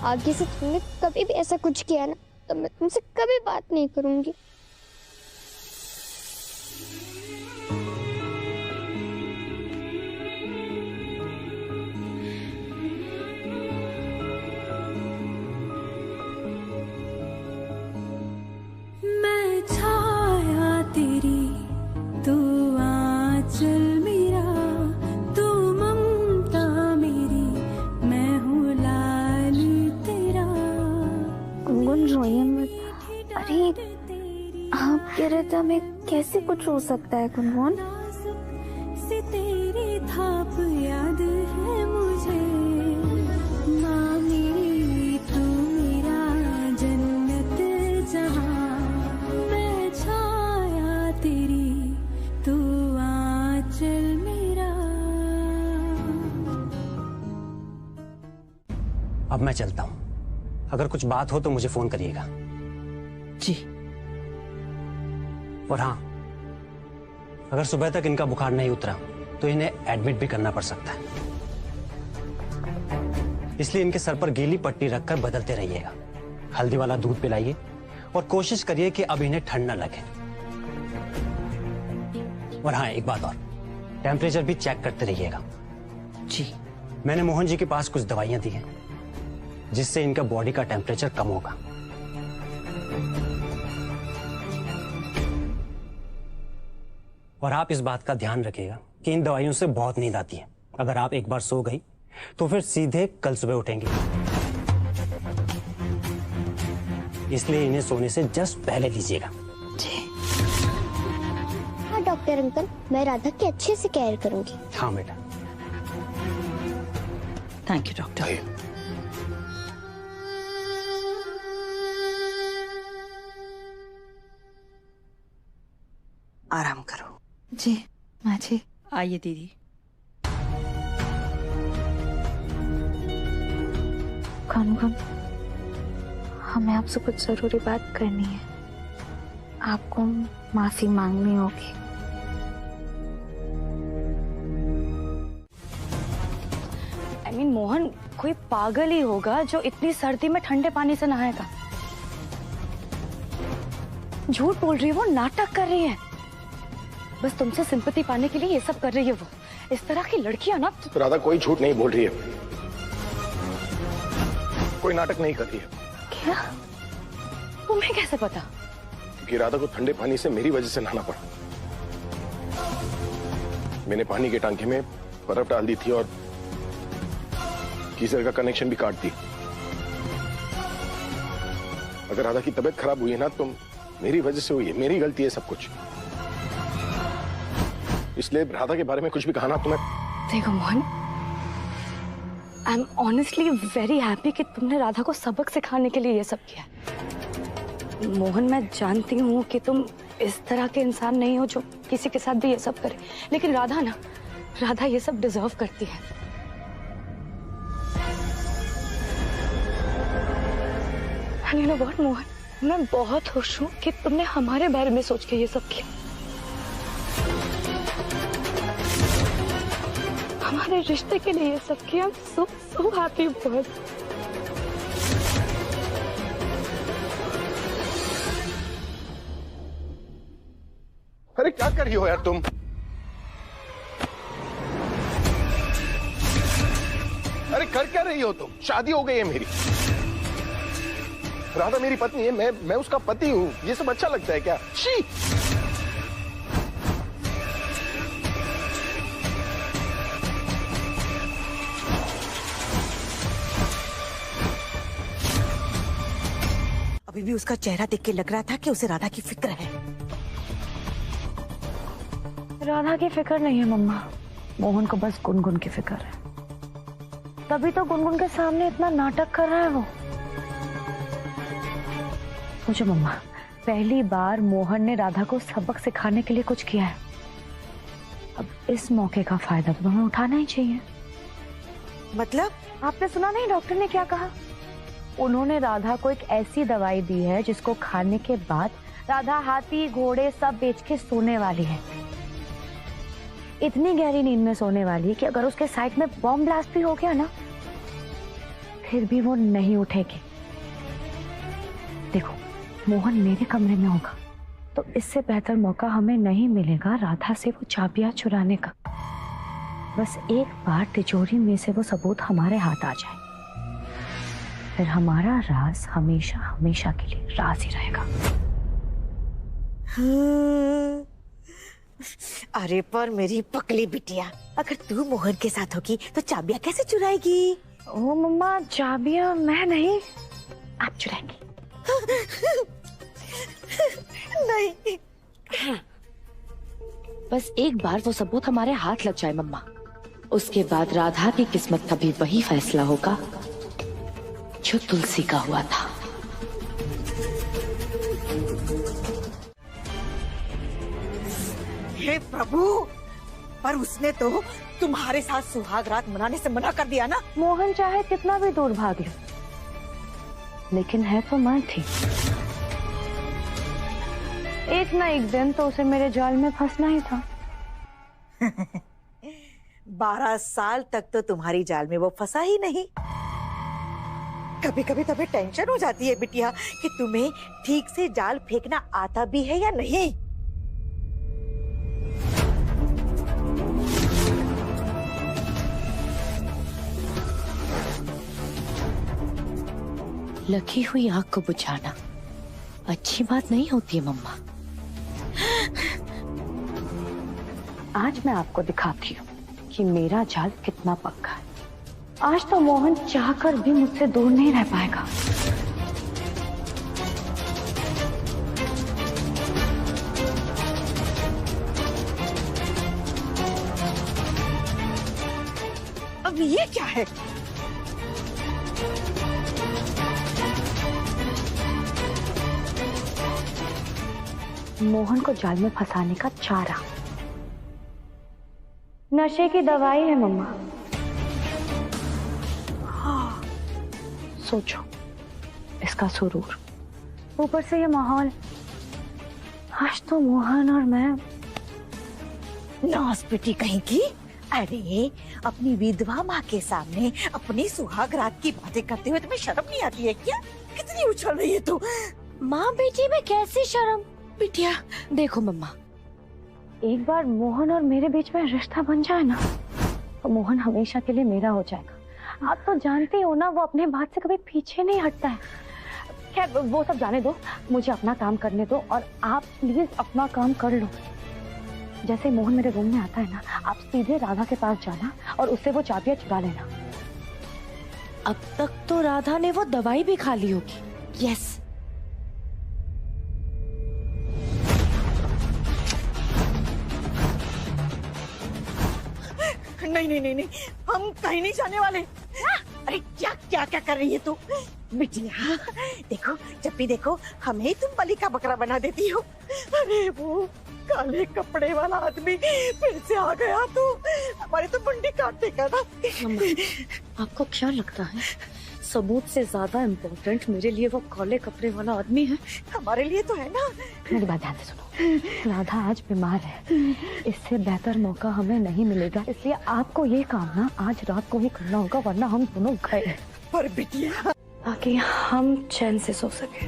आगे से तुमने कभी भी ऐसा कुछ किया ना, तो मैं तुमसे कभी बात नहीं करूंगी। मैं छाया तेरी, तू आंचल मेरा, तू ममता मेरी, मैं हूँ लाली तेरा। गुनगुन रोइए मत। अरे आप कह रहे थे हमें कैसे कुछ हो सकता है गुनगुन? से तेरी थाप याद है मुझे, माँ मेरी तू मेरा जन्नत जहाँ। मैं छाया तेरी, तू आंचल मेरा। अब मैं चलता हूँ, अगर कुछ बात हो तो मुझे फोन करिएगा। जी। और हाँ, अगर सुबह तक इनका बुखार नहीं उतरा तो इन्हें एडमिट भी करना पड़ सकता है, इसलिए इनके सर पर गीली पट्टी रखकर बदलते रहिएगा। हल्दी वाला दूध पिलाइए और कोशिश करिए कि अब इन्हें ठंड न लगे। और हाँ, एक बात और, टेम्परेचर भी चेक करते रहिएगा। जी। मैंने मोहन जी के पास कुछ दवाइयां दी हैं जिससे इनका बॉडी का टेम्परेचर कम होगा। और आप इस बात का ध्यान रखिएगा कि इन दवाइयों से बहुत नींद आती है। अगर आप एक बार सो गई तो फिर सीधे कल सुबह उठेंगे, इसलिए इन्हें सोने से जस्ट पहले लीजिएगा। हाँ डॉक्टर अंकल, मैं राधा की अच्छे से केयर करूंगी। हाँ बेटा। Thank you doctor. आराम करो। जी माँ जी। आइए दीदी। गुनगुन, हमें आपसे कुछ जरूरी बात करनी है। आपको माफी मांगनी होगी। I mean, मोहन कोई पागल ही होगा जो इतनी सर्दी में ठंडे पानी से नहाएगा। झूठ बोल रही है वो, नाटक कर रही है। बस तुमसे सिंपैथी पाने के लिए ये सब कर रही है वो। इस तरह की लड़कियां ना। तो राधा कोई झूठ नहीं बोल रही है, कोई नाटक नहीं कर रही है। क्या? तुम्हें कैसे पता? क्योंकि राधा को ठंडे पानी से मेरी वजह से नहाना पड़ा। मैंने पानी के टांके में बर्फ डाल दी थी और गीजर का कनेक्शन भी काट दी। अगर राधा की तबीयत खराब हुई है ना, तो मेरी वजह से हुई है, मेरी गलती है सब कुछ। इसलिए राधा के बारे में कुछ भी कहा ना तुम्हें। देखो Mohan, I am honestly very happy कि तुमने राधा को सबक सिखाने के लिए ये सब किया। मोहन, मैं जानती हूँ कि तुम इस तरह के इंसान नहीं हो जो किसी के साथ भी ये सब करे, लेकिन राधा ना, राधा ये सब डिजर्व करती है। And you know what, Mohan, मैं बहुत खुश हूँ कि तुमने हमारे बारे में सोच के ये सब किया। हमारे रिश्ते के लिए ये सब किया। so happy बहुत। अरे क्या कर रही हो यार तुम? अरे कर क्या रही हो तुम? शादी हो गई है मेरी, राधा मेरी पत्नी है, मैं उसका पति हूँ। ये सब अच्छा लगता है क्या? शी! अभी भी उसका चेहरा देख के लग रहा था कि उसे राधा की फिक्र है। राधा की फिक्र नहीं है मम्मा, मोहन को बस गुनगुन की फिक्र है। तभी तो गुनगुन के सामने इतना नाटक कर रहा है वो। सोचो मम्मा, पहली बार मोहन ने राधा को सबक सिखाने के लिए कुछ किया है। अब इस मौके का फायदा तो हमें उठाना ही चाहिए। मतलब? आपने सुना नहीं डॉक्टर ने क्या कहा? उन्होंने राधा को एक ऐसी दवाई दी है जिसको खाने के बाद राधा हाथी घोड़े सब बेच के सोने वाली है। इतनी गहरी नींद में सोने वाली कि अगर उसके साइड में बॉम्ब ब्लास्ट भी हो गया ना, फिर भी वो नहीं उठेगी। देखो, मोहन मेरे कमरे में होगा तो इससे बेहतर मौका हमें नहीं मिलेगा राधा से वो चाबियां चुराने का। बस एक बार तिजोरी में से वो सबूत हमारे हाथ आ जाए, फिर हमारा राज हमेशा हमेशा के लिए राज ही रहेगा। अरे पर मेरी पकली बिटिया, अगर तू मोहन के साथ होगी तो चाबियां कैसे चुराएगी? ओ मम्मा, चाबियां मैं नहीं, आप चुराएंगी। नहीं। बस एक बार वो सबूत हमारे हाथ लग जाए मम्मा, उसके बाद राधा की किस्मत का भी वही फैसला होगा जो तुलसी का हुआ था। हे प्रभु, पर उसने तो तुम्हारे साथ सुहाग रात मनाने से मना कर दिया ना। मोहन चाहे कितना भी दूर भाग ले, लेकिन है तो मैं थी। एक ना एक दिन तो उसे मेरे जाल में फंसना ही था। 12 साल तक तो तुम्हारी जाल में वो फंसा ही नहीं। कभी कभी तुम्हें टेंशन हो जाती है बिटिया कि तुम्हें ठीक से जाल फेंकना आता भी है या नहीं। लगी हुई आग को बुझाना अच्छी बात नहीं होती है मम्मा। आज मैं आपको दिखाती हूँ कि मेरा जाल कितना पक्का है। आज तो मोहन चाहकर भी मुझसे दूर नहीं रह पाएगा। अब ये क्या है? मोहन को जाल में फंसाने का चारा, नशे की दवाई है मम्मा। हाँ, सोचो, इसका सुरूर, ऊपर से ये माहौल। आज तो मोहन और मैं नास बेटी कहीं की। अरे अपनी विधवा माँ के सामने अपनी सुहाग रात की बातें करते हुए तुम्हें शर्म नहीं आती है क्या? कितनी उछल रही है तू। माँ बेटी में कैसी शर्म? बिटिया देखो मम्मा, एक बार मोहन और मेरे बीच में रिश्ता बन जाए ना तो मोहन हमेशा के लिए मेरा हो जाएगा। आप तो जानते हो ना, वो अपने बात से कभी पीछे नहीं हटता है। खैर वो सब जाने दो, मुझे अपना काम करने दो और आप प्लीज अपना काम कर लो। जैसे मोहन मेरे रूम में आता है ना, आप सीधे राधा के पास जाना और उससे वो चाबियां चुरा लेना। अब तक तो राधा ने वो दवाई भी खा ली होगी। यस। नहीं नहीं नहीं नहीं, हम कहीं नहीं जाने वाले। अरे क्या क्या क्या कर रही है तू बिटिया? देखो जब भी देखो हमें तुम बलि का बकरा बना देती हो। अरे वो काले कपड़े वाला आदमी फिर से आ गया, तो हमारी तो मुंडी काटने का ना। आपको क्या लगता है सबूत से ज्यादा इम्पोर्टेंट मेरे लिए वो काले कपड़े वाला आदमी है? हमारे लिए तो है ना। मेरी बात ध्यान से सुनो, राधा आज बीमार है, इससे बेहतर मौका हमें नहीं मिलेगा, इसलिए आपको ये काम ना आज रात को ही करना होगा, वरना हम दोनों गए। पर बिटिया ताकि हम चैन से सो सके।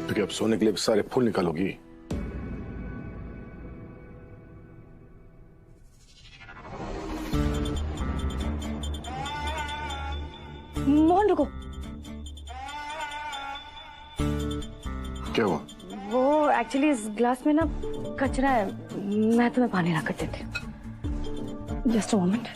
तो क्या अब सोने के लिए सारे फूल निकालोगी? मोहन रुको। क्या हुआ? वो एक्चुअली इस ग्लास में ना कचरा है, मैं तुम्हें पानी ला कर देती हूँ। Just a moment.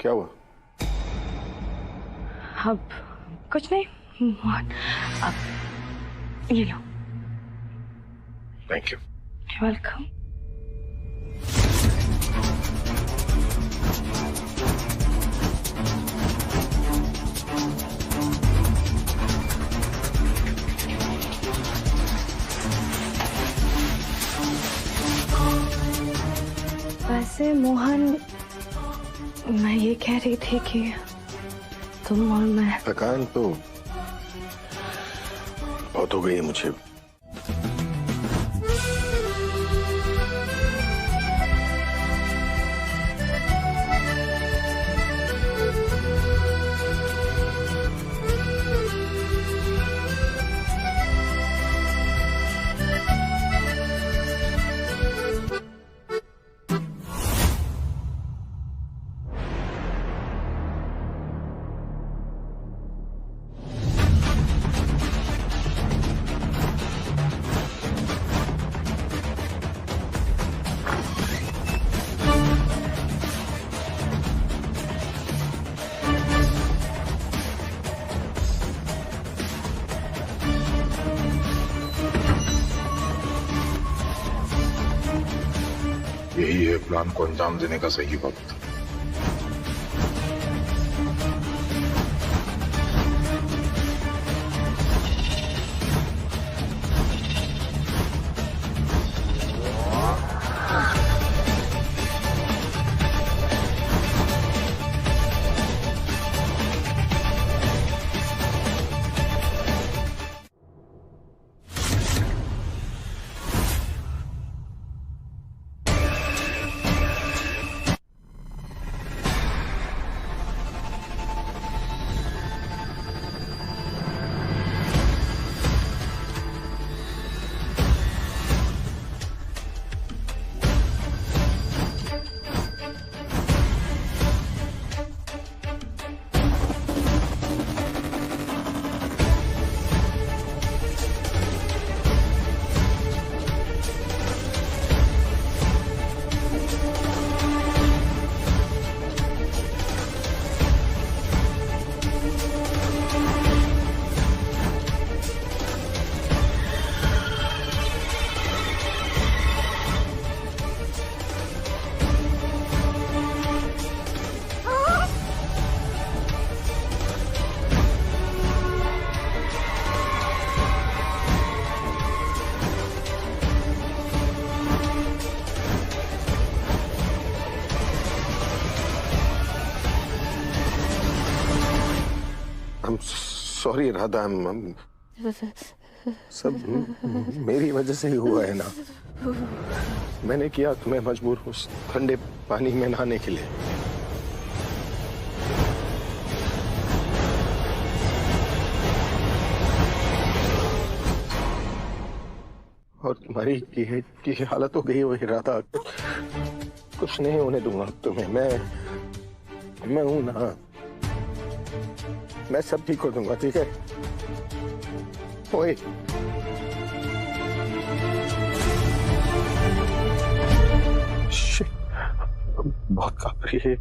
क्या हुआ? अब कुछ नहीं मोहन, अब ये लो। Thank you. वेलकम। वैसे मोहन, मैं ये कह रही थी कि तुम और मैं। थकान तो बहुत हो गई है मुझे। यही है प्लान को अंजाम देने का सही वक्त। सॉरी राधा, सब मेरी वजह से ही हुआ है ना। मैंने किया तुम्हें मजबूर उस ठंडे पानी में नहाने के लिए। और तुम्हारी की हालत हो गई वही राधा, कुछ नहीं होने दूंगा तुम्हें। मैं हूं ना, मैं सब ठीक कर दूंगा, ठीक है? ओए बहुत कांप रही है।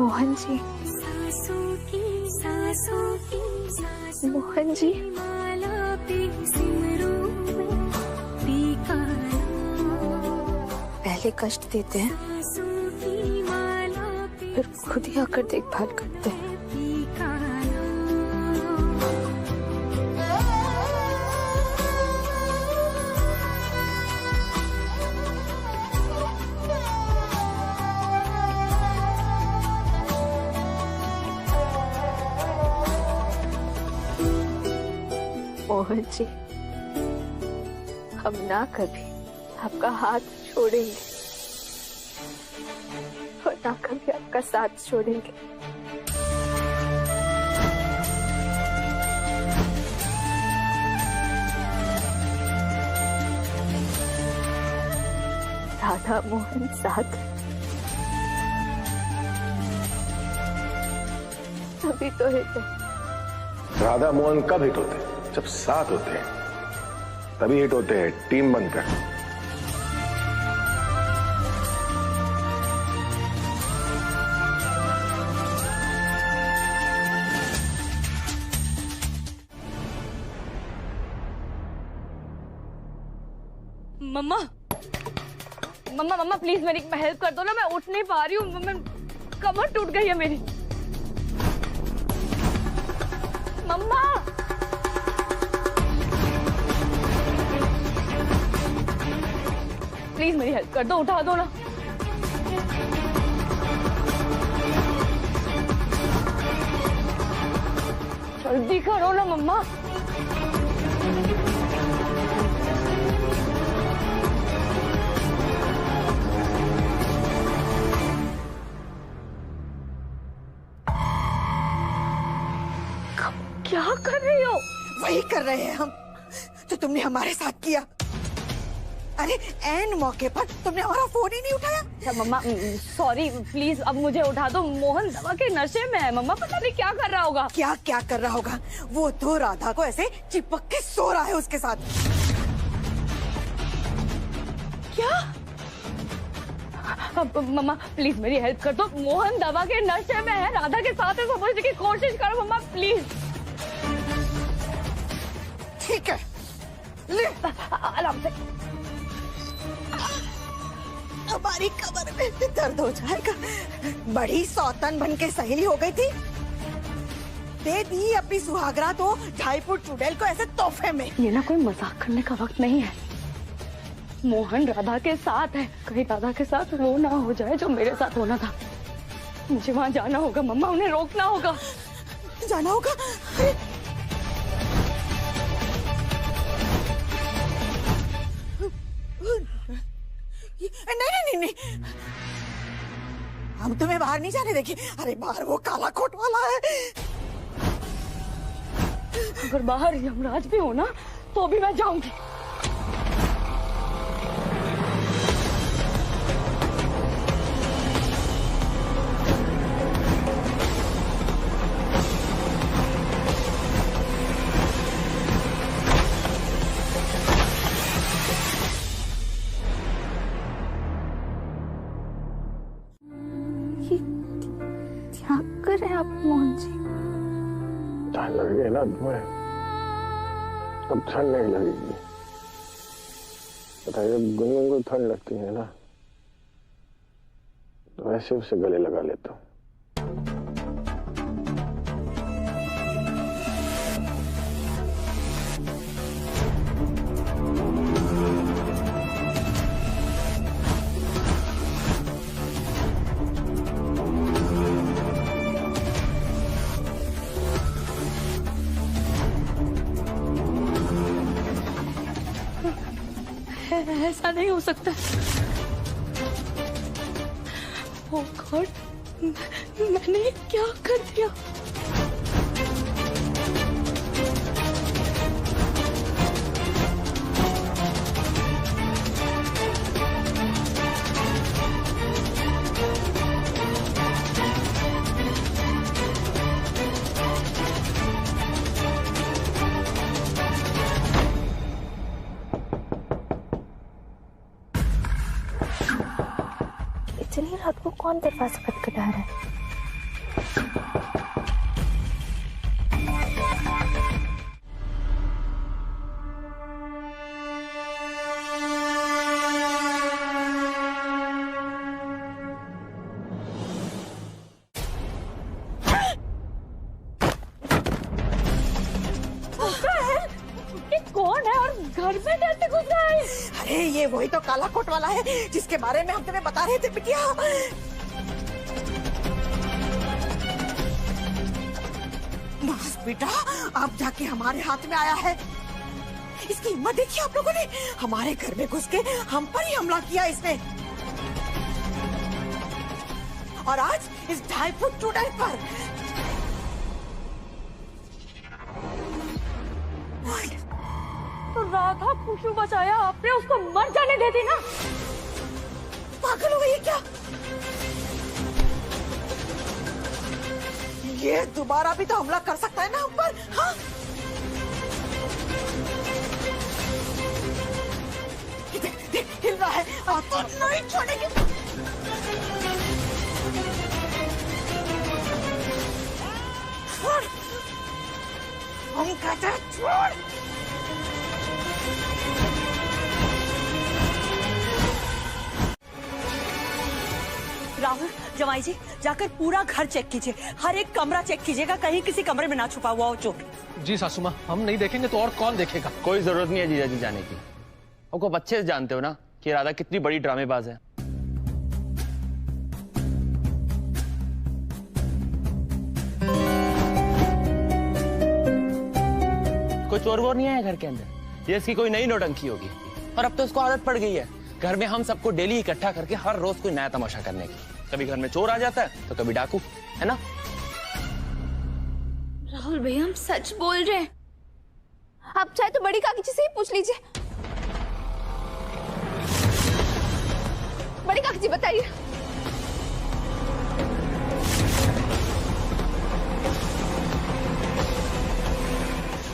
मोहन जी, मोहन जी, पहले कष्ट देते हैं, फिर खुद ही आकर देखभाल करते हैं। मोहन जी, हम ना कभी आपका हाथ छोड़ेंगे और ना कभी आपका साथ छोड़ेंगे। राधा मोहन साथ तभी तो हिट है। राधा मोहन कब हिट होते हैं? जब साथ होते हैं तभी हिट होते हैं, टीम बनकर। मम्मा, मम्मा, मम्मा प्लीज मेरी हेल्प कर दो ना, मैं उठ नहीं पा रही हूँ, कमर टूट गई है मेरी। मम्मा, प्लीज मेरी हेल्प कर दो, उठा दो ना। जल्दी करो ना मम्मा। क्या कर रही हो? वही कर रहे हैं हम जो तुमने हमारे साथ किया। अरे ऐन मौके पर तुमने हमारा फोन ही नहीं उठाया। अच्छा मम्मा सॉरी, प्लीज अब मुझे उठा दो। मोहन दवा के नशे में है मम्मा, पता नहीं क्या कर रहा होगा। क्या क्या कर रहा होगा? वो तो राधा को ऐसे चिपक के सो रहा है उसके साथ। क्या? अब मम्मा प्लीज मेरी हेल्प कर दो। मोहन दवा के नशे में है, राधा के साथ है, समझने की कोशिश करो मम्मा प्लीज। ठीक है, ले आराम से। हमारी कमर में दर्द हो जाएगा। बड़ी सौतन बन के सहेली हो गई थी, दे दी अपनी सुहागरात तो 2.5 फुट चुड़ैल को ऐसे तोहफे में। ये ना कोई मजाक करने का वक्त नहीं है। मोहन राधा के साथ है, कहीं राधा के साथ वो ना हो जाए जो मेरे साथ होना था। मुझे वहां जाना होगा मम्मा, उन्हें रोकना होगा। जाना होगा? नहीं, हम तुम्हें बाहर नहीं जाने देंगे। अरे बाहर वो काला कोट वाला है। अगर बाहर यमराज भी हो ना तो भी मैं जाऊंगी। क्या कर रहे हैं आप मोहन जी? ठंड लग गई ना तुम्हें, अब ठंड नहीं लगेगी। पता है जब गुनगुन को ठंड लगती है ना तो ऐसे उसे गले लगा लेता हूँ। ऐसा नहीं हो सकता। ओ गॉड, मैंने क्या कर दिया? इतनी रात को कौन दरवाजा खटखटा रहा है? कौन है और घर में कैसे घुस रहा है? अरे ये वही तो काला कोट वाला है जिसके बारे में हम तुम्हें बता रहे थे बिटिया। बस बेटा अब जाके हमारे हाथ में आया है। इसकी हिम्मत देखिए आप लोगों ने, हमारे घर में घुस के हम पर ही हमला किया इसने। और आज इस 2.5 फुट स्टूडेंट पर। तो राधा खुशबू बचाया आपने, उसको मर जाने दे दी ना। पागल हो गई है क्या? ये दोबारा भी तो हमला कर सकता है ना हम पर। हाँ? देख, देख, हिल रहा है। आप तो नहीं छोड़ेंगे। छोड़, हम कहते हैं छोड़। राहुल, जमाई जी जाकर पूरा घर चेक कीजिए, हर एक कमरा चेक कीजिएगा, कहीं किसी कमरे में ना छुपा हुआ हो चोर। जी सासू माँ, हम नहीं देखेंगे तो और कौन देखेगा? कोई जरूरत नहीं है जीजा जी जाने की। आपको अच्छे से जानते हो ना कि राधा कितनी बड़ी ड्रामेबाज है। कोई चोर वोर नहीं है घर के अंदर, ये इसकी कोई नई नौटंकी होगी। और अब तो उसको आदत पड़ गई है घर में हम सबको डेली इकट्ठा करके हर रोज कोई नया तमाशा करने की। कभी घर में चोर आ जाता है तो कभी डाकू, है ना? राहुल भैया हम सच बोल रहे हैं, आप चाहे तो बड़ी काकी जी से ही पूछ लीजिए। बड़ी काकी जी बताइए।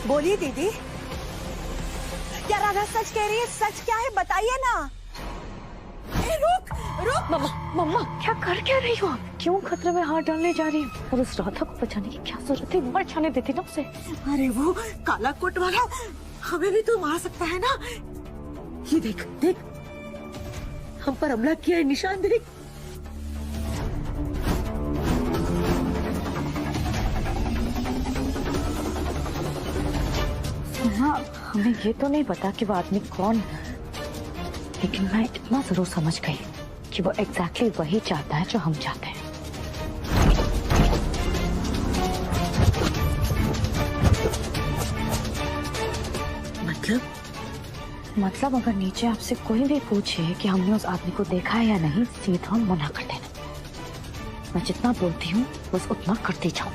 बोलिए दीदी, क्या राधा सच कह रही है? सच क्या है बताइए ना। रुक रुक। मम्मा क्या कर क्या रही हो आप? क्यों खतरे में हाथ डालने जा रही हो? और उस राधा को बचाने की क्या जरूरत है? मर जाने देती ना उसे। अरे वो काला कोट वाला हमें भी तो मार सकता है ना। ये देख देख, हम पर हमला किया है, निशान देख। हाँ, हमें ये तो नहीं पता कि वो आदमी कौन है, लेकिन मैं इतना जरूर समझ गई कि वो एग्जैक्टली वही चाहता है जो हम चाहते हैं। मतलब अगर नीचे आपसे कोई भी पूछे कि हमने उस आदमी को देखा है या नहीं, सीधा हम मना कर देना। मैं जितना बोलती हूँ बस उतना करती जाऊं।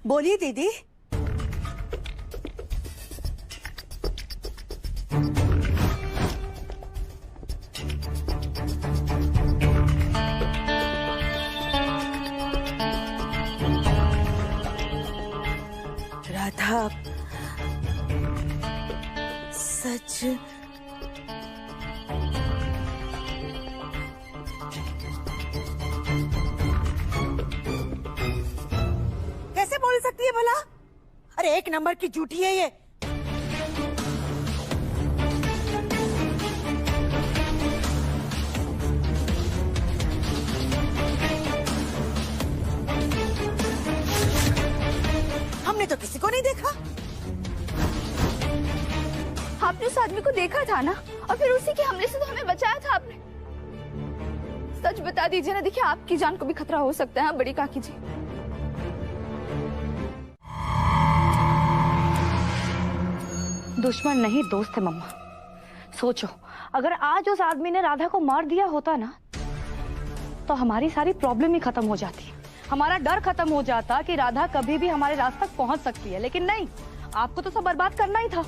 बोलिए दीदी। राधा सच कैसे बोल सकती है भला? अरे एक नंबर की झूठी है ये। हमने तो किसी को नहीं देखा। आपने उस आदमी को देखा था ना, और फिर उसी के हमले से तो हमें बचाया था आपने। सच बता दीजिए ना, देखिए आपकी जान को भी खतरा हो सकता है बड़ी काकी जी। दुश्मन नहीं दोस्त है मम्मा। सोचो, अगर आज उस आदमी ने राधा को मार दिया होता ना, तो हमारी सारी प्रॉब्लम ही खत्म हो जाती। हमारा डर खत्म हो जाता कि राधा कभी भी हमारे रास्ते तक पहुंच सकती है। लेकिन नहीं, आपको तो सब बर्बाद करना ही था।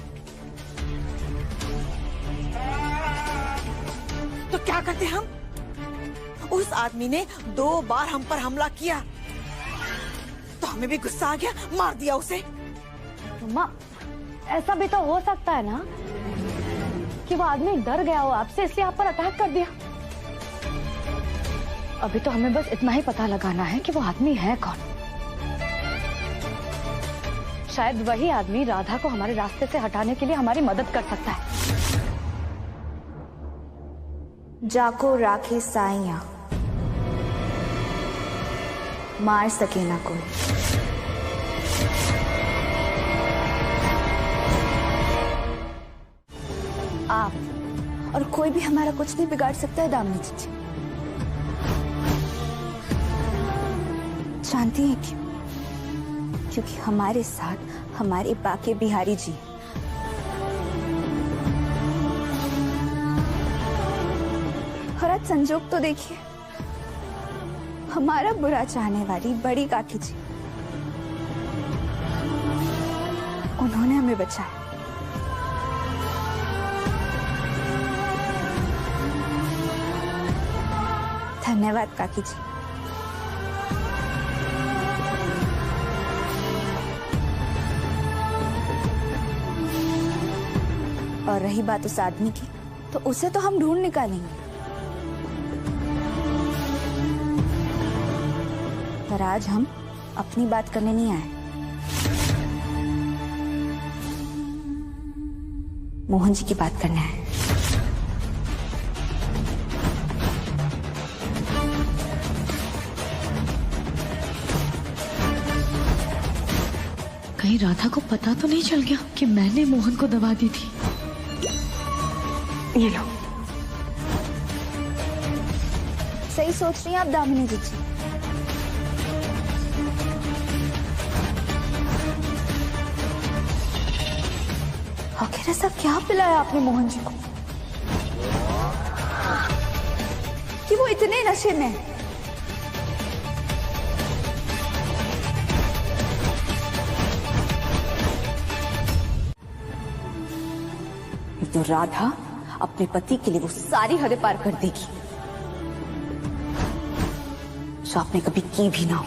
तो क्या करते हम? उस आदमी ने 2 बार हम पर हमला किया, तो हमें भी गुस्सा आ गया, मार दिया उसे। मम्मा, ऐसा भी तो हो सकता है ना कि वो आदमी डर गया हो आपसे, इसलिए आप पर अटैक कर दिया। अभी तो हमें बस इतना ही पता लगाना है कि वो आदमी है कौन। शायद वही आदमी राधा को हमारे रास्ते से हटाने के लिए हमारी मदद कर सकता है। जाको राखे साइया, मार सके ना कोई। आप और कोई भी हमारा कुछ नहीं बिगाड़ सकता है दामिनी जी। जानती हैं क्यों? क्योंकि हमारे साथ हमारे बाके बिहारी जी। और आज संजोग तो देखिए, हमारा बुरा चाहने वाली बड़ी काकी जी, उन्होंने हमें बचाया। धन्यवाद काकी जी। और रही बात उस आदमी की, तो उसे तो हम ढूंढ निकालेंगे, पर आज हम अपनी बात करने नहीं आए। मोहन जी की बात करने आए। कहीं राधा को पता तो नहीं चल गया कि मैंने मोहन को दबा दी थी? ये लो। सही सोच रही हैं आप दामिनी जी। आखिर ऐसा क्या पिलाया आपने मोहन जी को कि वो इतने नशे में? तो राधा अपने पति के लिए वो सारी हदें पार कर देगी जो आपने कभी की भी ना हो।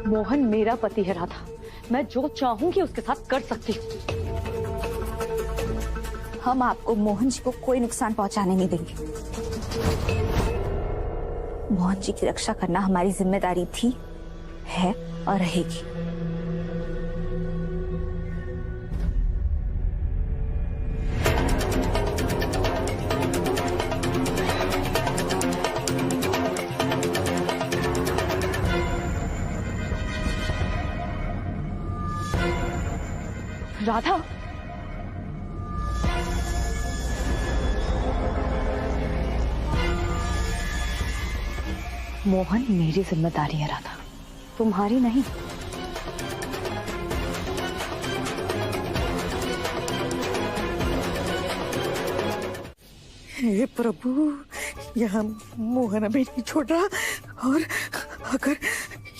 मोहन मेरा पति है राधा, मैं जो चाहूंगी उसके साथ कर सकती हूँ। हम आपको मोहन जी को कोई नुकसान पहुंचाने नहीं देंगे। मोहन जी की रक्षा करना हमारी जिम्मेदारी थी, है और रहेगी। राधा, मोहन मेरी जिम्मेदारी है राधा, तुम्हारी नहीं। हे प्रभु, यहाँ मोहन हमें नहीं छोड़ रहा, और अगर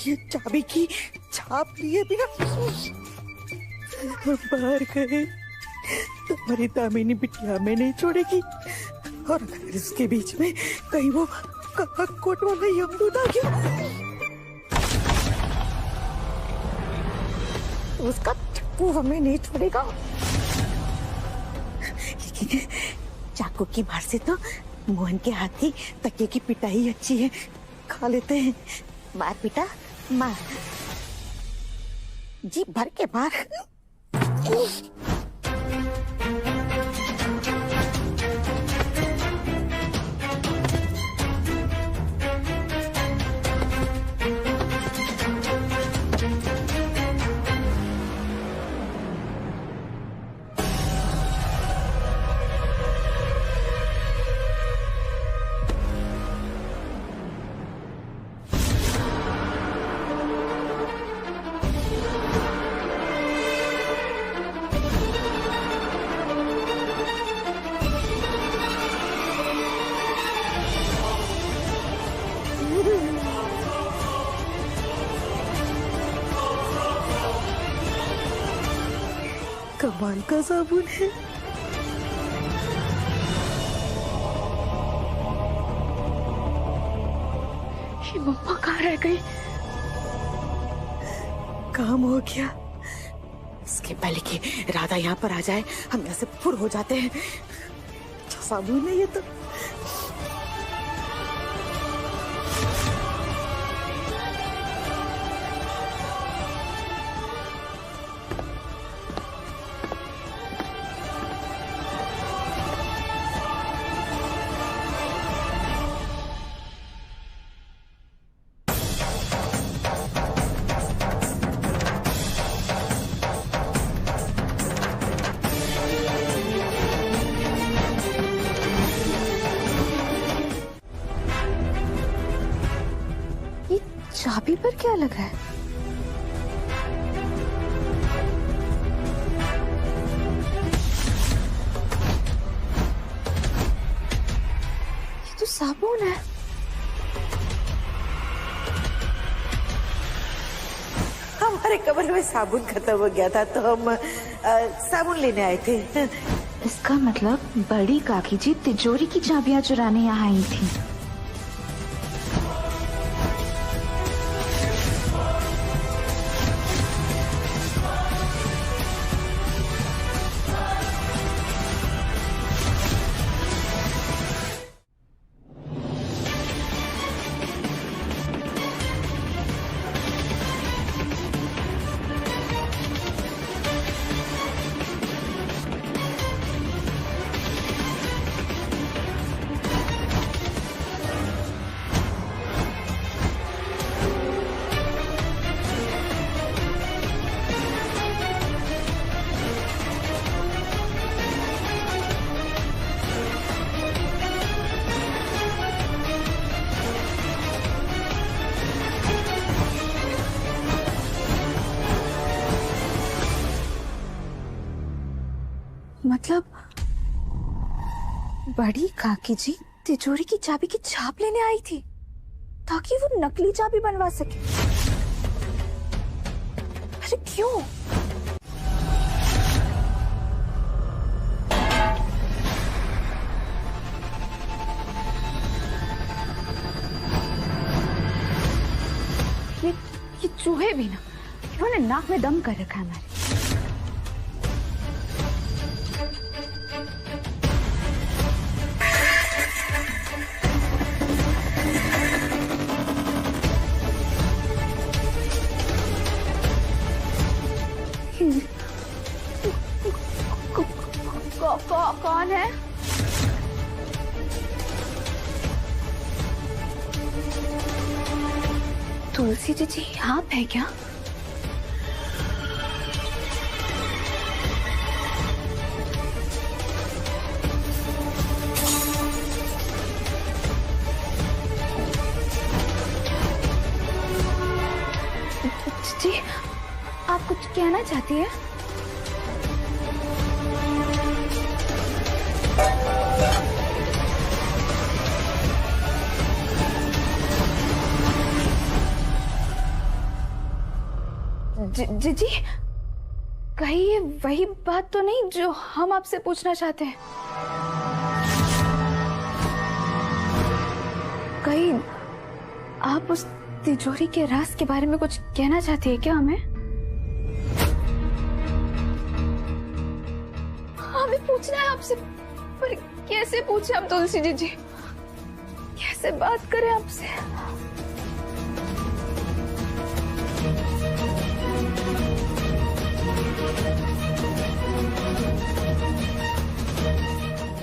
ये चाबी की छाप लिए बिना बाहर गए तो हमारी दामिनी बिटिया हमें नहीं छोड़ेगी। और अगर इसके बीच में कहीं वो कोट वाला यमदूत आ गया, उसका चप्पू हमें नहीं छोड़ेगा। लेकिन चाकू की मार से तो मोहन के हाथ की तकिए की पिटाई अच्छी है, खा लेते हैं। मार बेटा मार, जी भर के मार। कमाल का साबुन है। ये मम्मा कहाँ रह गई? काम हो गया। इसके पहले कि राधा यहाँ पर आ जाए हम यहाँ से फुर हो जाते हैं। अच्छा साबुन है ये तो। चाबी पर क्या लगा है? ये तो साबुन है। हमारे कमरे में साबुन खत्म हो गया था तो हम साबुन लेने आए थे। इसका मतलब बड़ी काकी जी तिजोरी की चाबियां चुराने यहाँ आई थी। मतलब बड़ी काकी जी तिजोरी की चाबी की छाप लेने आई थी ताकि वो नकली चाबी बनवा सके। अरे क्यों? ये चूहे भी ना, इन्होंने नाक में दम कर रखा है हमारे। कौन है? तुलसी जी आप है क्या? जी, आप कुछ कहना चाहती है? जी, कहीं ये वही बात तो नहीं जो हम आपसे पूछना चाहते हैं? कहीं आप उस तिजोरी के राज के बारे में कुछ कहना चाहती है क्या हमें? हमें पूछना है आपसे, पर कैसे पूछे हम तुलसी जी? कैसे बात करें आपसे?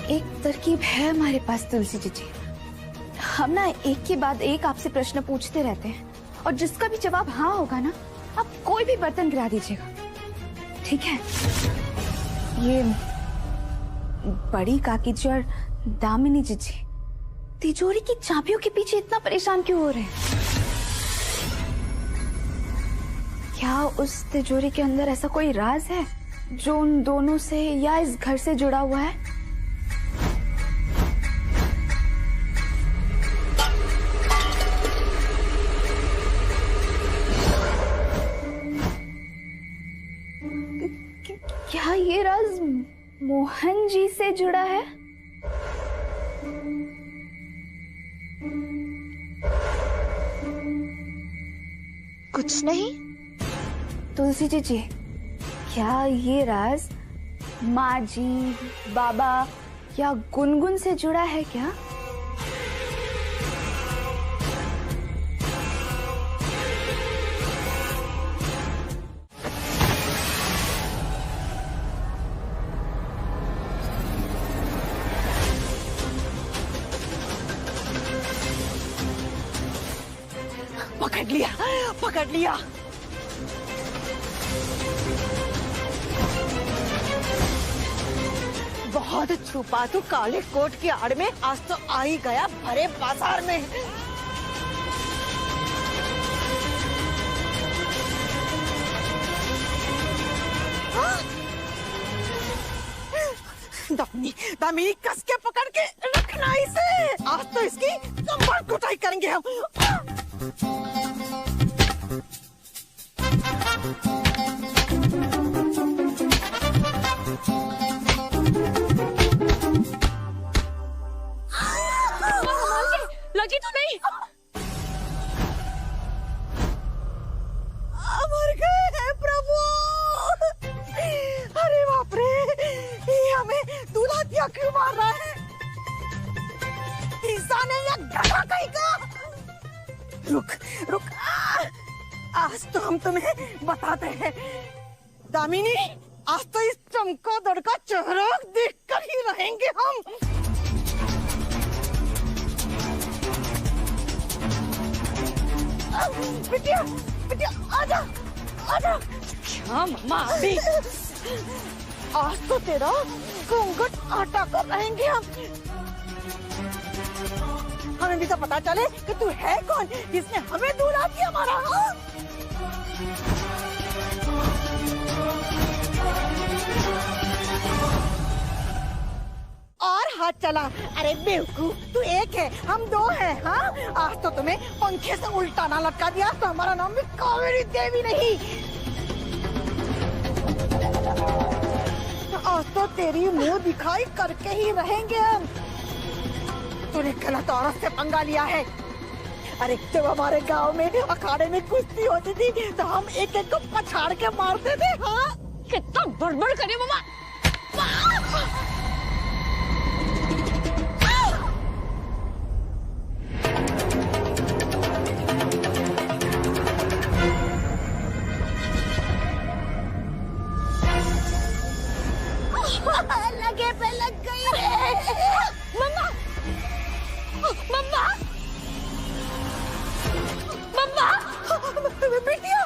एक तरकीब है हमारे पास तुलसी जी। हम ना एक के बाद एक आपसे प्रश्न पूछते रहते हैं, और जिसका भी जवाब हाँ होगा ना, आप कोई भी बर्तन गिरा दीजिएगा, ठीक है? ये बड़ी काकी जी और दामिनी जी तिजोरी की चाबियों के पीछे इतना परेशान क्यों हो रहे हैं? क्या उस तिजोरी के अंदर ऐसा कोई राज है जो उन दोनों से या इस घर से जुड़ा हुआ है? क्या ये राज मोहन जी से जुड़ा है? कुछ नहीं तुलसी जी, क्या ये राज माँ जी, बाबा या गुनगुन से जुड़ा है क्या? पकड़ लिया। बहुत छुपा तू काले कोट की आड़ में, आज तो आ ही गया भरे बाजार में। दामिनी कस के पकड़ के रखना इसे, आज तो इसकी कमर कुटाई करेंगे हम। लगी तो नहीं? मर गए हैं प्रभु। अरे बाप रे, ये हमें दूल्हा दिया क्यों मार रहा है? इंसान है या गधा कहीं का? रुक, आज तो हम तुम्हें बताते हैं। दामिनी, आज तो इस चमका का चेहरा देखकर ही रहेंगे हम। बिटिया आजा। क्या मम्मा अभी? आज तो तेरा घूंघट आटा कर रहेंगे हम। हमें भी तो पता चले कि तू है कौन जिसने हमें दूल्हा किया हमारा। और हाथ चला। अरे बेवकूफ, तू एक है हम दो हैं। हाँ, आज तो तुम्हें पंखे से उल्टा ना लटका दिया तो हमारा नाम भी कावेरी देवी नहीं। आज तो तेरी मुंह दिखाई करके ही रहेंगे हम। तूने गलत औरत से पंगा लिया है। अरे जब हमारे गांव में अखाड़े में कुश्ती होती थी तो हम एक एक को पछाड़ के मारते थे। हाँ, कितना बड़बड़ करे मामा। लगे पे लग गई रे। मम्मा, मम्मा, मम्मा, बिटिया